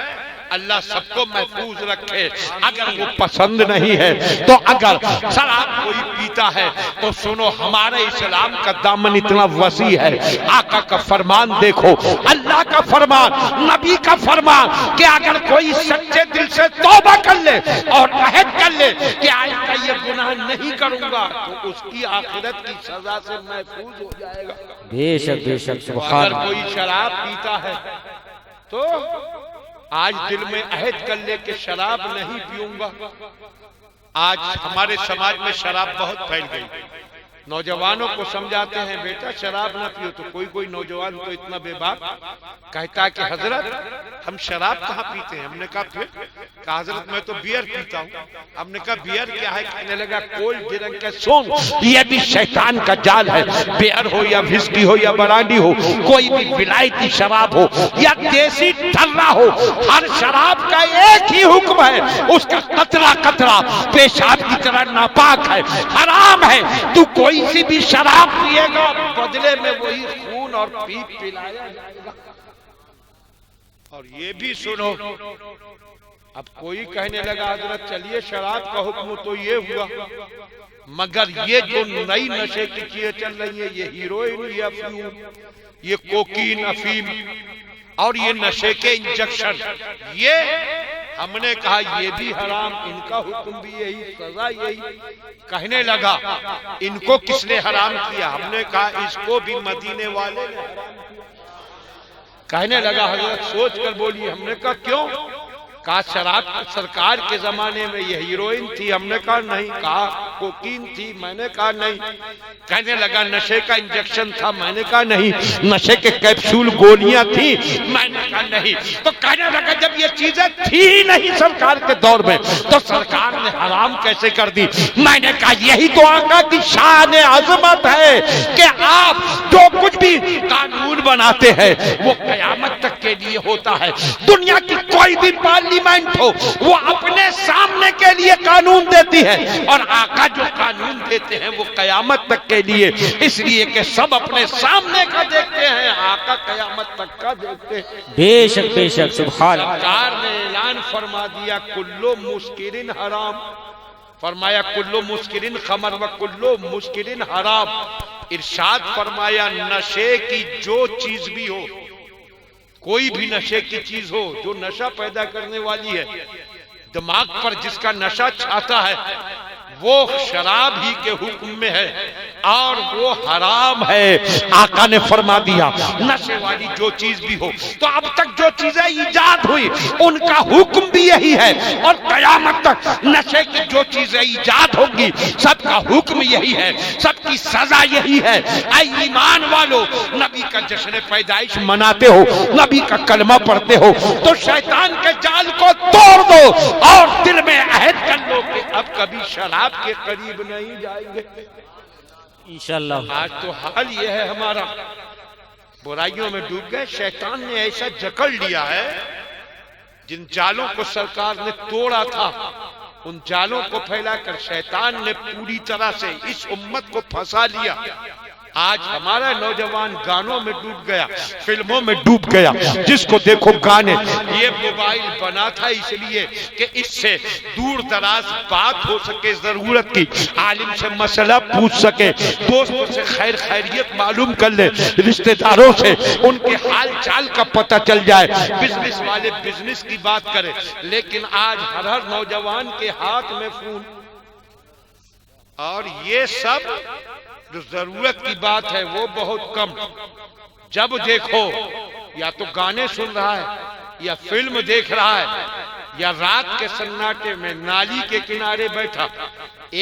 اللہ سب کو محفوظ رکھے۔ اگر وہ پسند نہیں ہے تو اگر شراب کوئی پیتا ہے تو سنو، ہمارے اسلام کا دامن اتنا وسیع ہے، آقا کا فرمان دیکھو، اللہ کا فرمان، نبی کا فرمان کہ اگر کوئی سچے دل سے توبہ کر لے اور عہد کر لے کہ آئندہ یہ گناہ نہیں کروں گا تو اس کی آخرت کی سزا سے محفوظ ہو جائے گا۔ بے شک بے شک، سبحان اگر کوئی شراب پیتا ہے تو آج دل میں عہد کر لے کہ شراب نہیں پیوں گا۔ آج ہمارے سماج میں شراب بہت پھیل گئی، نوجوانوں کو سمجھاتے ہیں بیٹا شراب نہ پیو، تو کوئی نوجوان تو اتنا بے باک کہتا ہے کہ حضرت ہم شراب کہاں پیتے ہیں؟ ہم نے کہا پھر؟ کہا حضرت میں تو بیئر پیتا ہوں۔ ہم نے کہا بیئر کیا ہے؟ کہنے لگا کولڈ ڈرنک ہے۔ سن، یہ بھی شیطان کا جال ہے، بیئر ہو یا وسکی ہو یا برانڈی ہو، کوئی بھی ولایتی شراب ہو یا دیسی ٹھرا ہو، ہر شراب کا ایک ہی حکم ہے، اس کا قطرہ قطرہ پیشاب کی طرح ناپاک ہے، حرام ہے۔ تو کوئی سی بھی شراب پیے گا بدلے میں وہی خون اور پیپ پلایا جائے گا۔ اور یہ بھی سنو، اب کوئی کہنے لگا حضرت چلیے شراب کا حکم تو یہ ہوا، مگر یہ جو نئی نشے کی چیزیں چل رہی ہیں، یہ ہیروئن، یہ افیون، یہ کوکین، افیم اور یہ نشے کے انجیکشن، یہ ہم نے کہا یہ بھی حرام، ان کا حکم بھی یہی، سزا یہی۔ کہنے لگا ان کو کس نے حرام کیا؟ ہم نے کہا اس کو بھی مدینے والے نے حرام کیا۔ کہنے لگا حضرت سوچ کر بولی۔ ہم نے کہا کیوں؟ کہا شراب سرکار کے زمانے میں یہ ہیروئن تھی۔ ہم نے کہا نہیں۔ کہا کوکین تھی؟ میں نے کہا نہیں۔ کہنے لگا نشے کا انجیکشن تھا؟ میں نے کہا نہیں۔ نشے کے کیپسول گولیاں تھی؟ میں نے کہا نہیں۔ تو کہنے لگا جب یہ چیزیں تھی ہی نہیں سرکار کے دور میں تو سرکار نے حرام کیسے کر دی؟ میں نے کہا یہی تو آقا کی شان عظمت ہے کہ آپ جو کچھ بھی قانون بناتے ہیں وہ قیامت تک کے لیے ہوتا ہے۔ دنیا کی کوئی بھی پارلیمنٹ ہو وہ اپنے سامنے کے لیے قانون دیتی ہے، اور آقا جو قانون دیتے ہیں وہ قیامت تک کے لیے، اس لیے کہ سب اپنے سامنے کا دیکھتے ہیں، آقا قیامت تک کا دیکھتے ہیں۔ بے شک بے شک، سبحان اللہ۔ سرکار نے اعلان فرما دیا کلو مسکرین حرام، فرمایا کلو مسکرین خمر و کلو مسکرین حرام۔ ارشاد فرمایا نشے کی جو چیز بھی ہو، کوئی بھی نشے کی چیز ہو جو نشہ پیدا کرنے والی ہے، دماغ پر جس کا نشہ چھاتا ہے، وہ شراب ہی کے حکم میں ہے اور وہ حرام ہے۔ آقا نے فرما دیا نشے والی جو چیز بھی ہو، تو اب تک جو چیزیں ایجاد ہوئی ان کا حکم بھی یہی ہے، اور قیامت تک نشے کی جو چیزیں ایجاد ہوگی سب کا حکم یہی ہے، سب کی سزا یہی ہے۔ اے ایمان والو، نبی کا جشن پیدائش مناتے ہو، نبی کا کلمہ پڑھتے ہو تو شیطان کے جال کو توڑ دو اور دل میں عہد کر لو کہ اب کبھی شراب کے قریب نہیں جائیں گے انشاءاللہ۔ آج تو حال یہ ہے ہمارا، برائیوں میں ڈوب گئے، شیطان نے ایسا جکڑ لیا ہے جن جالوں کو سرکار نے توڑا تھا، ان جالوں کو پھیلا کر شیطان نے پوری طرح سے اس امت کو پھنسا لیا۔ آج ہمارا نوجوان گانوں میں ڈوب گیا، فلموں میں ڈوب گیا، جس کو دیکھو گانے۔ یہ موبائل بنا تھا اس لیے کہ اس سے دور دراز بات ہو سکے، ضرورت کی عالم سے مسئلہ پوچھ سکے، دوستوں سے خیر خیریت معلوم کر لے، رشتہ داروں سے ان کے حال چال کا پتہ چل جائے، بزنس والے بزنس کی بات کرے۔ لیکن آج ہر نوجوان کے ہاتھ میں فون، اور یہ سب جو ضرورت کی بات ہے وہ بہت کم۔ جب دیکھو یا تو گانے سن رہا ہے، یا فلم دیکھ رہا ہے، یا رات کے سناٹے میں نالی کے کنارے بیٹھا،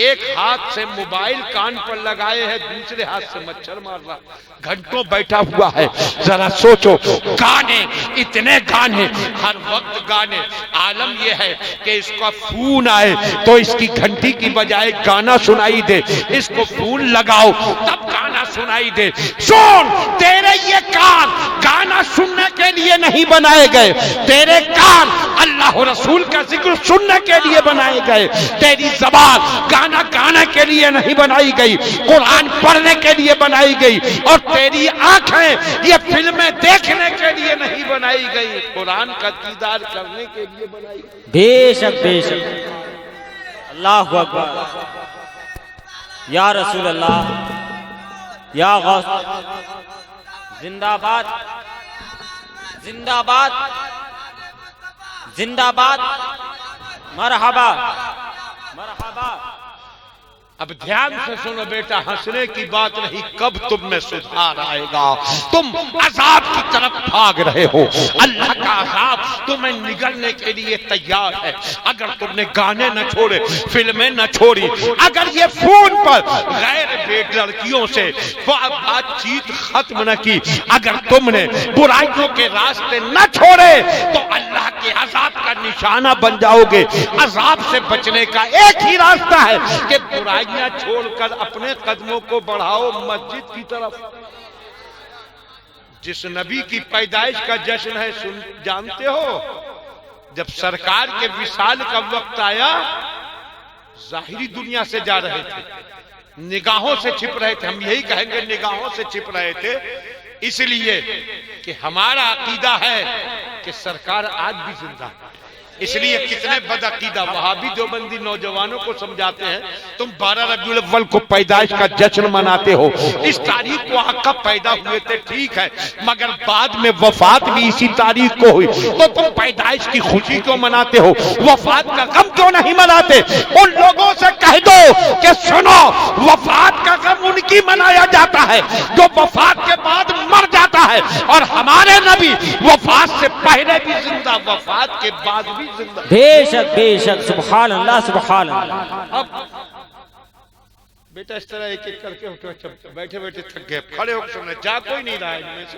ایک ہاتھ سے موبائل کان پر لگائے ہے، دوسرے ہاتھ سے مچھر مار رہا، گھنٹوں بیٹھا ہوا ہے۔ ذرا سوچو، گانے، اتنے گانے، ہر وقت گانے۔ عالم یہ ہے کہ اس کا فون آئے تو اس کی گھنٹی کی بجائے گانا سنائی دے، اس کو فون لگاؤ تب گانا سنائی دے۔ سن، تیرے یہ کان گانا سننے کے لیے نہیں بنائے گئے، تیرے کان اللہ و رسول کا ذکر سننے کے لیے بنائے گئے۔ تیری زبان گانا گانے کے لیے نہیں بنائی گئی، قرآن پڑھنے کے لیے بنائی گئی۔ اور تیری آنکھیں یہ فلمیں دیکھنے کے لیے نہیں بنائی گئی، قرآن کا دیدار کرنے کے لیے بنائی گئی۔ بے شک بے شک، اللہ اکبر، یا رسول اللہ، یا غوث، زندہ باد، زندہ باد، زندہ باد، مرحبا مرحبا۔ اب دھیان سے سنو بیٹا، ہنسنے کی بات نہیں، کب تم میں سدھار آئے گا؟ تم عذاب کی طرف بھاگ رہے ہو، اللہ کا عذاب تمہیں نگلنے کے لیے تیار ہے۔ اگر تم نے گانے نہ چھوڑے، فلمیں نہ چھوڑی، اگر یہ فون پر غیر بے لڑکیوں سے بات چیت ختم نہ کی، اگر تم نے برائیوں کے راستے نہ چھوڑے، تو اللہ کے عذاب کا نشانہ بن جاؤ گے۔ عذاب سے بچنے کا ایک ہی راستہ ہے کہ برائیاں چھوڑ کر اپنے قدموں کو بڑھاؤ مسجد کی طرف۔ جس نبی کی پیدائش کا جشن ہے جانتے ہو؟ جب سرکار کے وصال کا وقت آیا، ظاہری دنیا سے جا رہے تھے، نگاہوں سے چھپ رہے تھے، ہم یہی کہیں گے نگاہوں سے چھپ رہے تھے، اس لیے کہ ہمارا عقیدہ ہے کہ سرکار آج بھی زندہ ہے۔ اس لیے کتنے بدعقیدہ وہابی دیوبندی نوجوانوں کو سمجھاتے ہیں، تم 12 ربیع الاول کو پیدائش کا جشن مناتے ہو، اس تاریخ کو آقا پیدا ہوئے تھے ٹھیک ہے، مگر بعد میں وفات بھی اسی تاریخ کو ہوئی، تو تم پیدائش کی خوشی کیوں مناتے ہو؟ وفات کا غم کیوں نہیں مناتے؟ ان لوگوں سے کہہ دو کہ سنو، وفات کا غم ان کی منایا جاتا ہے جو وفات کے بعد مر جاتا ہے، اور ہمارے نبی وفات سے پہلے بھی زندہ، وفات کے بعد بھی زندہ۔ بے شک بے شک، سبحان اللہ سبحان اللہ۔ اب بیٹا اس طرح ایک ایک کر کے بیٹھے بیٹھے تھک گئے، کھڑے ہو کے سننا، جا کوئی نہیں رہا ہے ان میں سے،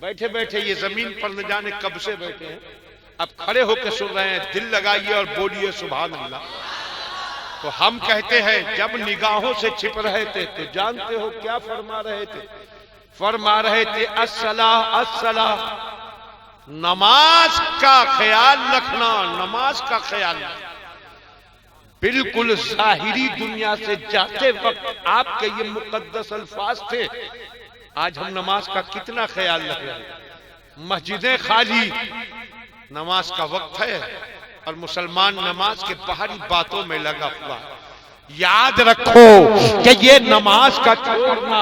بیٹھے بیٹھے یہ زمین پر نہ جانے کب سے بیٹھے ہیں، اب کھڑے ہو کے سن رہے ہیں، دل لگائیے اور بولیے سبحان اللہ۔ تو ہم کہتے ہیں جب نگاہوں سے چھپ رہے تھے تو جانتے ہو کیا فرما رہے تھے؟ فرما رہے تھے الصلاۃ الصلاۃ، نماز کا خیال رکھنا، نماز کا خیال رکھنا۔ بالکل ظاہری دنیا سے جاتے وقت آپ کے یہ مقدس الفاظ تھے، آج ہم نماز کا کتنا خیال رکھ رہے ہیں؟ مسجدیں خالی، نماز کا وقت ہے اور مسلمان نماز کے باہری باتوں میں لگا ہوا ہے۔ یاد رکھو کہ یہ نماز کا چھوڑنا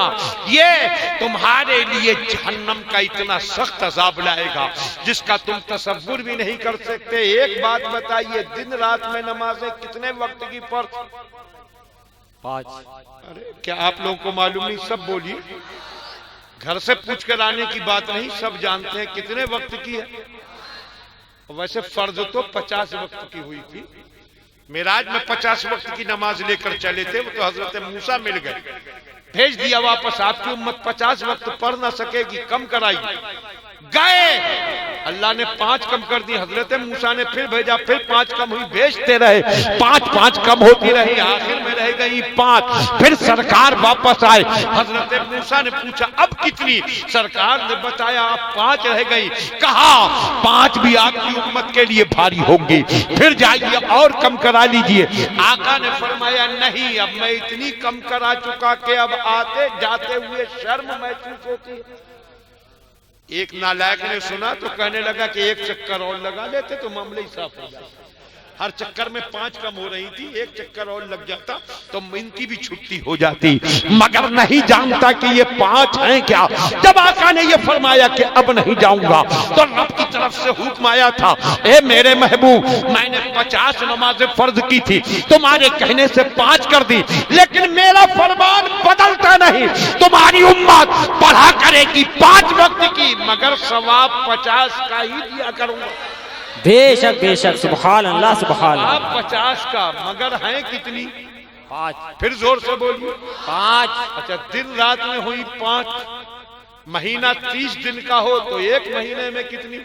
یہ تمہارے لیے جہنم کا اتنا سخت عذاب لائے گا جس کا تم تصور بھی نہیں کر سکتے۔ ایک بات بتائیے، دن رات میں نمازیں کتنے وقت کی پڑھ؟ 5۔ کیا آپ لوگوں کو معلوم نہیں؟ سب بولیے، گھر سے پوچھ کر آنے کی بات نہیں، سب جانتے ہیں کتنے وقت کی ہے۔ ویسے فرض تو 50 وقت کی ہوئی تھی، معراج میں 50 وقت کی نماز لے کر چلے تھے، وہ تو حضرت موسیٰ مل گئے، بھیج دیا واپس، آپ کی امت 50 وقت پڑھ نہ سکے گی، کم کرائی، گئے اللہ نے 5 کم کر دی، حضرت موسیٰ نے پھر بھیجا، پھر 5 کم ہوئی، بھیجتے رہے، 5 کم ہوتی رہی، آخر میں رہ گئی 5۔ پھر سرکار واپس آئے، حضرت موسیٰ نے پوچھا اب کتنی؟ سرکار نے بتایا اب 5 رہ گئی۔ کہا 5 بھی آپ کی امت کے لیے بھاری ہوں گی، پھر جائیے اور کم کرا لیجئے۔ آقا نے فرمایا نہیں، اب میں اتنی کم کرا چکا کہ اب آتے جاتے ہوئے شرم محسوس ہوتی ہے۔ ایک نالائق نے سنا تو کہنے لگا کہ 1 چکر اور لگا لیتے تو معاملہ ہی صاف ہو جاتا۔ ہر چکر میں 5 کم ہو رہی تھی، 1 چکر اور لگ جاتا تو ان کی بھی چھٹی ہو جاتی، مگر نہیں جانتا کہ یہ 5 ہیں کیا۔ جب آقا نے یہ فرمایا کہ اب نہیں جاؤں گا تو رب کی طرف سے حکم آیا تھا، اے میرے محبوب میں نے 50 نمازیں فرض کی تھی، تمہارے کہنے سے 5 کر دی، لیکن میرا فرمان بدلتا نہیں، تمہاری امت پڑھا کرے گی 5 وقت کی، مگر ثواب 50 کا ہی دیا کروں گا۔ بے شک سبحان اللہ سبحان اللہ۔ آپ 50 کا، مگر ہیں کتنی؟ 5۔ پھر زور سے بولیے 5۔ اچھا دن رات میں ہوئی 5، مہینہ 30 دن کا ہو تو 1 مہینے میں کتنی؟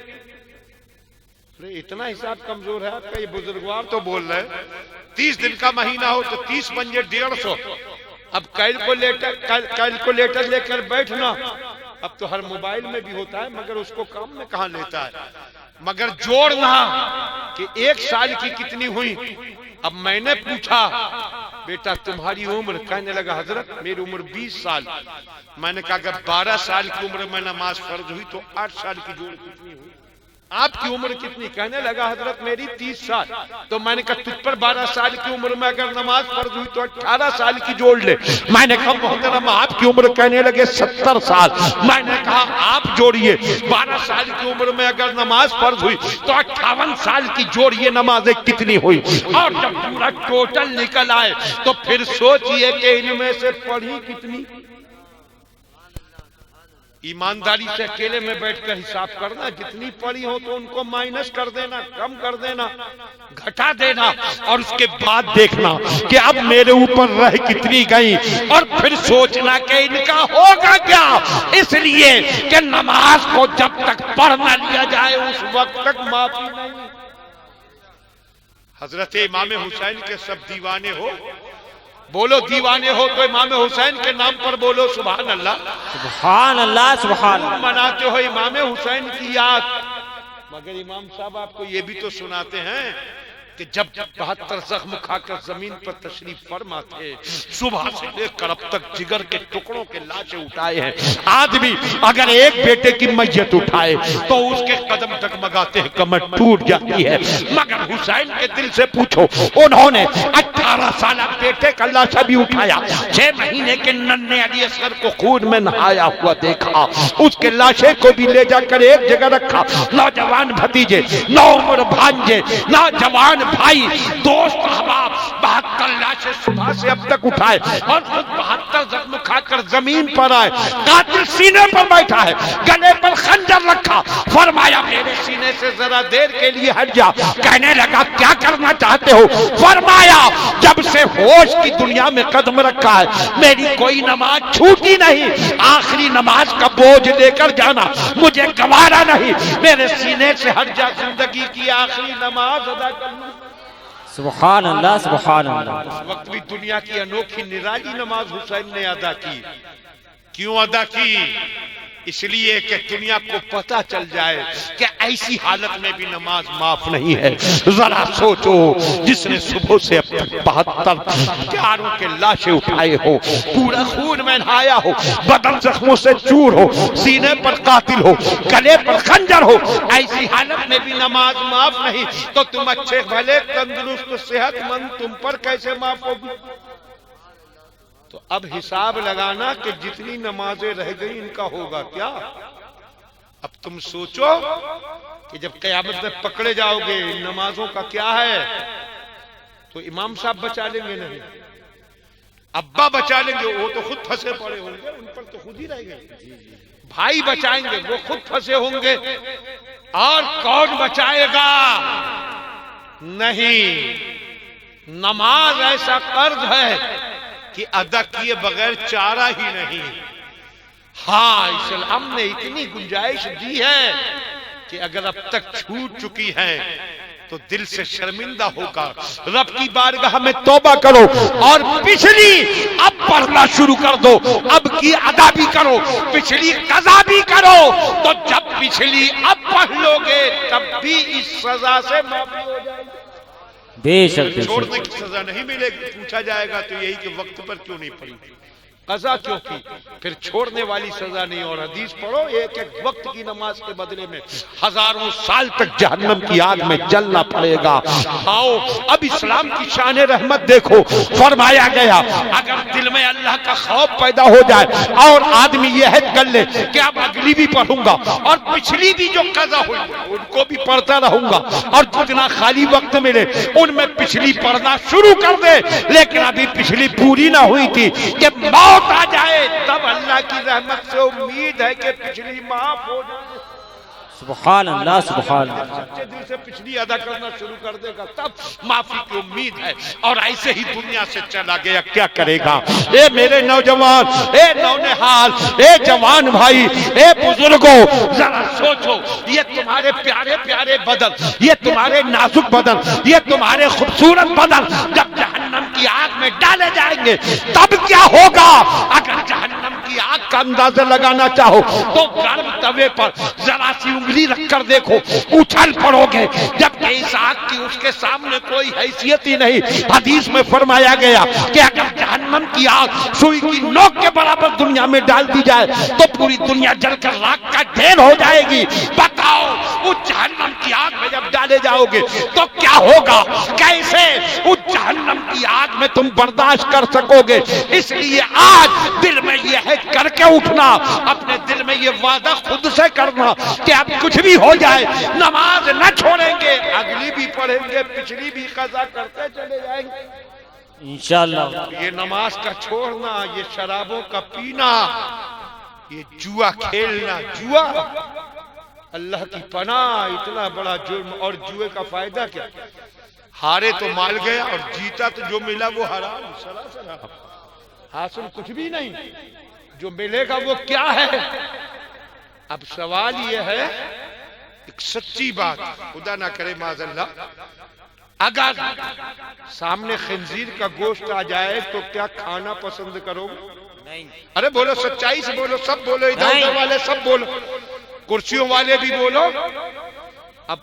اتنا حساب کمزور ہے آپ کا، یہ بزرگوار تو بول رہے ہیں 30 دن کا مہینہ ہو تو 30 پنجے 150۔ اب کیلکولیٹر لے کر بیٹھنا، اب تو ہر موبائل میں بھی ہوتا ہے مگر اس کو کام میں کہاں لیتا ہے، مگر جوڑنا کہ 1 سال کی کتنی ہوئی۔ اب میں نے پوچھا بیٹا تمہاری عمر؟ کہنے لگا حضرت میری عمر 20 سال۔ میں نے کہا اگر 12 سال کی عمر میں نماز فرض ہوئی تو 8 سال کی جوڑ کتنی ہوئی؟ آپ کی عمر کتنی؟ کہنے لگا حضرت میری 30 سال۔ تو میں نے کہا تجھ پر 12 سال کی عمر میں اگر نماز فرض ہوئی تو 18 سال کی جوڑ لے۔ میں نے کہا محترم آپ کی عمر؟ کہنے لگے 70 سال۔ میں نے کہا آپ جوڑیے 12 سال کی عمر میں اگر نماز فرض ہوئی تو 58 سال کی جوڑیے نمازیں کتنی ہوئی؟ اور جب پورا ٹوٹل نکل آئے تو پھر سوچئے کہ ان میں سے پڑھی کتنی؟ ایمانداری سے اکیلے میں بیٹھ کر حساب کرنا، جتنی پڑھی ہو تو ان کو مائنس کر دینا، کم کر دینا، گھٹا دینا، اور اس کے بعد دیکھنا کہ اب میرے اوپر رہ کتنی گئی، اور پھر سوچنا کہ ان کا ہوگا کیا۔ اس لیے کہ نماز کو جب تک پڑھ نہ لیا جائے اس وقت تک معافی نہیں۔ حضرت امام حسین کے سب دیوانے ہو، بولو دیوانے ہو تو امام حسین کے نام پر بولو سبحان اللہ سبحان اللہ سبحان اللہ۔ مناتے ہو امام حسین کی یاد، مگر امام صاحب آپ کو یہ بھی تو سناتے ہیں کہ جب 72 زخم کھا کر زمین پر تشریف فرما تھے، صبح سے لے کر اب تک جگر کے ٹکڑوں کے لاشیں اٹھائے ہیں۔ آدمی اگر ایک بیٹے کی میت اٹھائے تو اس کے قدم ڈگمگاتے ہیں، کمر ٹوٹ جاتی ہے، مگر حسین کے دل سے پوچھو، انہوں نے 18 سالہ بیٹے کا لاشا بھی اٹھایا، 6 مہینے کے ننھے علی اصغر کو خون میں نہایا ہوا دیکھا، اس کے لاشے کو بھی لے جا کر ایک جگہ رکھا، نوجوان بھتیجے، نوعمر بھانجے، نوجوان بھائی، دوست احباب، 72 لاشیں صبح سے اب تک اٹھائے، اور خود 72 زخم کھا کر زمین پر آئے، قاتل سینے پر بیٹھا ہے، گلے پر خنجر رکھا، فرمایا میرے سینے سے ذرا دیر کے لیے ہٹ جا۔ کہنے لگا کیا کرنا چاہتے ہو؟ فرمایا جب سے ہوش کی دنیا میں قدم رکھا ہے میری کوئی نماز چھوٹی نہیں، آخری نماز کا بوجھ لے کر جانا مجھے گوارا نہیں، میرے سینے سے ہٹ جا، زندگی کی آخری نماز ادا کرنا۔ سبحان اللہ سبحان اللہ۔ اس وقت بھی دنیا کی انوکھی نرالی نماز حسین نے ادا کی۔ کیوں ادا کی؟ اس لیے کہ دنیا کو پتہ چل جائے کہ ایسی حالت میں بھی نماز معاف نہیں ہے۔ ذرا سوچو جس نے صبح سے اب تک 72 پیاروں کے لاشیں اٹھائے ہو، پورا خون میں نہایا ہو، بدن زخموں سے چور ہو، سینے پر قاتل ہو، گلے پر خنجر ہو، ایسی حالت میں بھی نماز معاف نہیں تو تم اچھے بھلے تندرست صحت مند تم پر کیسے معاف ہوگی؟ تو اب حساب لگانا کہ جتنی نمازیں رہ گئی ان کا ہوگا کیا۔ اب تم سوچو کہ جب قیامت میں پکڑے جاؤ گے نمازوں کا کیا ہے، تو امام صاحب بچا لیں گے نہیں، ابا بچا لیں گے، وہ تو خود پھنسے پڑے ہوں گے، ان پر تو خود ہی رہ گئے، بھائی بچائیں گے وہ خود پھنسے ہوں گے، اور کون بچائے گا؟ نہیں، نماز ایسا قرض ہے کہ ادا کیے بغیر چارہ ہی نہیں۔ ہاں اسلام نے اتنی گنجائش دی ہے کہ اگر اب تک چھوٹ چکی ہیں تو دل سے شرمندہ ہوگا، رب کی بارگاہ میں توبہ کرو اور پچھلی اب پڑھنا شروع کر دو، اب کی ادا بھی کرو، پچھلی قضا بھی کرو، تو جب پچھلی اب پڑھ لو گے تب بھی اس سزا سے معافی ہو جائے گی۔ بے شک چھوڑنے کی سزا نہیں ملے گی۔ پوچھا جائے گا تو یہی کہ وقت پر کیوں نہیں پڑھی، قضا کیوں کی، پھر چھوڑنے والی سزا نہیں۔ اور حدیث پڑھو، ایک ایک وقت کی نماز کے بدلے میں ہزاروں سال تک جہنم کی آگ میں جلنا پڑے گا۔ آؤ اب اسلام کی شان رحمت دیکھو، فرمایا گیا اگر دل میں اللہ کا خوف پیدا ہو جائے اور آدمی یہ عہد کر لے کہ اب اگلی بھی پڑھوں گا اور پچھلی بھی جو قضا ہوئی ان کو بھی پڑھتا رہوں گا، اور جتنا خالی وقت ملے ان میں پچھلی پڑھنا شروع کر دے، لیکن ابھی پچھلی پوری نہ ہوئی تھی کہ موت آ جائے، تب اللہ کی رحمت سے امید ہے کہ پچھلی معاف ہو جائے۔ سبحان اللہ، سبحان اللہ۔ سچے دل سے پچھلی ادا کرنا شروع کر دے گا تب معافی کی امید ہے۔ اور ایسے ہی دنیا سے چلا گیا کیا کرے گا؟ اے میرے نوجوان، اے نونہال، اے جوان بھائی، اے بزرگوں، ذرا سوچو، یہ تمہارے پیارے پیارے بدن، یہ تمہارے نازک بدن، یہ تمہارے خوبصورت بدن جب جہنم کی آگ میں ڈالے جائیں گے تب کیا ہوگا؟ اگر جہنم کی آگ کا اندازہ لگانا چاہو تو گرم توے پر ذرا سی انگلی رکھ کر دیکھو، اچھل پڑو گے، جبکہ اس آگ کی اس کے سامنے کوئی حیثیت ہی نہیں۔ حدیث میں فرمایا گیا کہ اگر جہنم کی آگ سوئی کی نوک کے برابر دنیا میں ڈال دی جائے تو پوری دنیا جل کر راکھ کا ڈھیر ہو جائے گی۔ بتاؤ اس جہنم کی آگ میں جب ڈالے جاؤ گے تو کیا ہوگا؟ کیسے اس جہنم کی آگ میں تم برداشت کر سکو گے؟ اس لیے آج دل میں یہ ہے کر کے اٹھنا، اپنے دل میں یہ وعدہ خود سے کرنا کہ اب کچھ بھی ہو جائے نماز نہ چھوڑیں گے، اگلی بھی پڑھیں گے، پچھلی بھی قضا کرتے چلے جائیں گے انشاءاللہ۔ یہ نماز کا چھوڑنا، یہ شرابوں کا پینا، یہ جوا کھیلنا، جوا اللہ کی پناہ اتنا بڑا جرم۔ اور جوئے کا فائدہ کیا؟ ہارے تو مال گیا اور جیتا تو جو ملا وہ حرام، سراسر حرام، حاصل کچھ بھی نہیں، جو ملے گا وہ کیا ہے؟ اب سوال یہ ہے، ایک سچی بات، خدا نہ کرے معاذ اللہ، اگر سامنے خنزیر کا گوشت آ جائے تو کیا کھانا پسند کرو گے؟ ارے بولو، سچائی سے بولو، سب بولو، ادھر ادھر والے سب بولو، کرسیوں والے بھی بولو۔ اب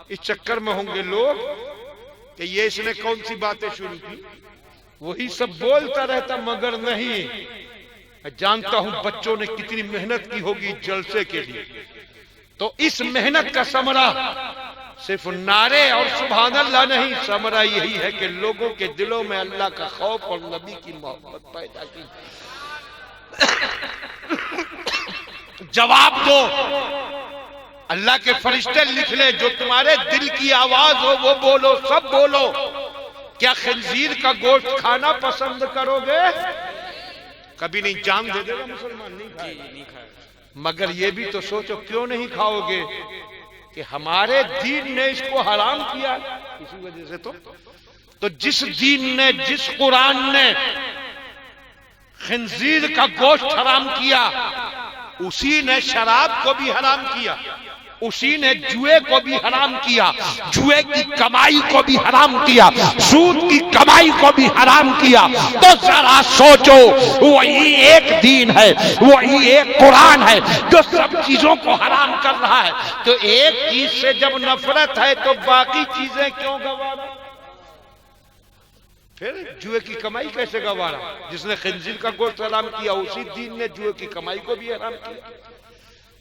اس چکر میں ہوں گے لوگ کہ یہ اس نے کون سی باتیں شروع کی، وہی سب بولتا رہتا، مگر نہیں، جانتا ہوں بچوں نے کتنی محنت کی ہوگی جلسے کے لیے، تو اس محنت کا ثمرہ صرف نعرے اور سبحان اللہ نہیں، ثمرہ یہی ہے کہ لوگوں کے دلوں میں اللہ کا خوف اور نبی کی محبت پیدا کی۔ جواب دو، اللہ کے فرشتے لکھ لے، جو تمہارے دل کی آواز ہو وہ بولو، سب بولو، کیا خنزیر کا گوشت کھانا پسند کرو گے؟ کبھی نہیں، جان دے دے گا مسلمان، نہیں کھائے گا۔ مگر یہ بھی تو سوچو کیوں نہیں کھاؤ گے؟ کہ ہمارے دین نے اس کو حرام کیا، اسی وجہ سے تو جس دین نے، جس قرآن نے خنزیر کا گوشت حرام کیا، اسی نے شراب کو بھی حرام کیا، اسی نے جوئے کو بھی حرام کیا، جوئے کی کمائی کو بھی حرام کیا، سود کی کمائی کو بھی حرام کیا۔ تو ذرا سوچو، وہی ایک دین ہے، وہی ایک قرآن ہے جو سب چیزوں کو حرام کر رہا ہے، تو ایک چیز سے جب نفرت ہے تو باقی چیزیں کیوں گوارا؟ پھر جوئے کی کمائی کیسے گوارا؟ جس نے خنزیر کا گوشت حرام کیا اسی دین نے جوئے کی کمائی کو بھی حرام کیا۔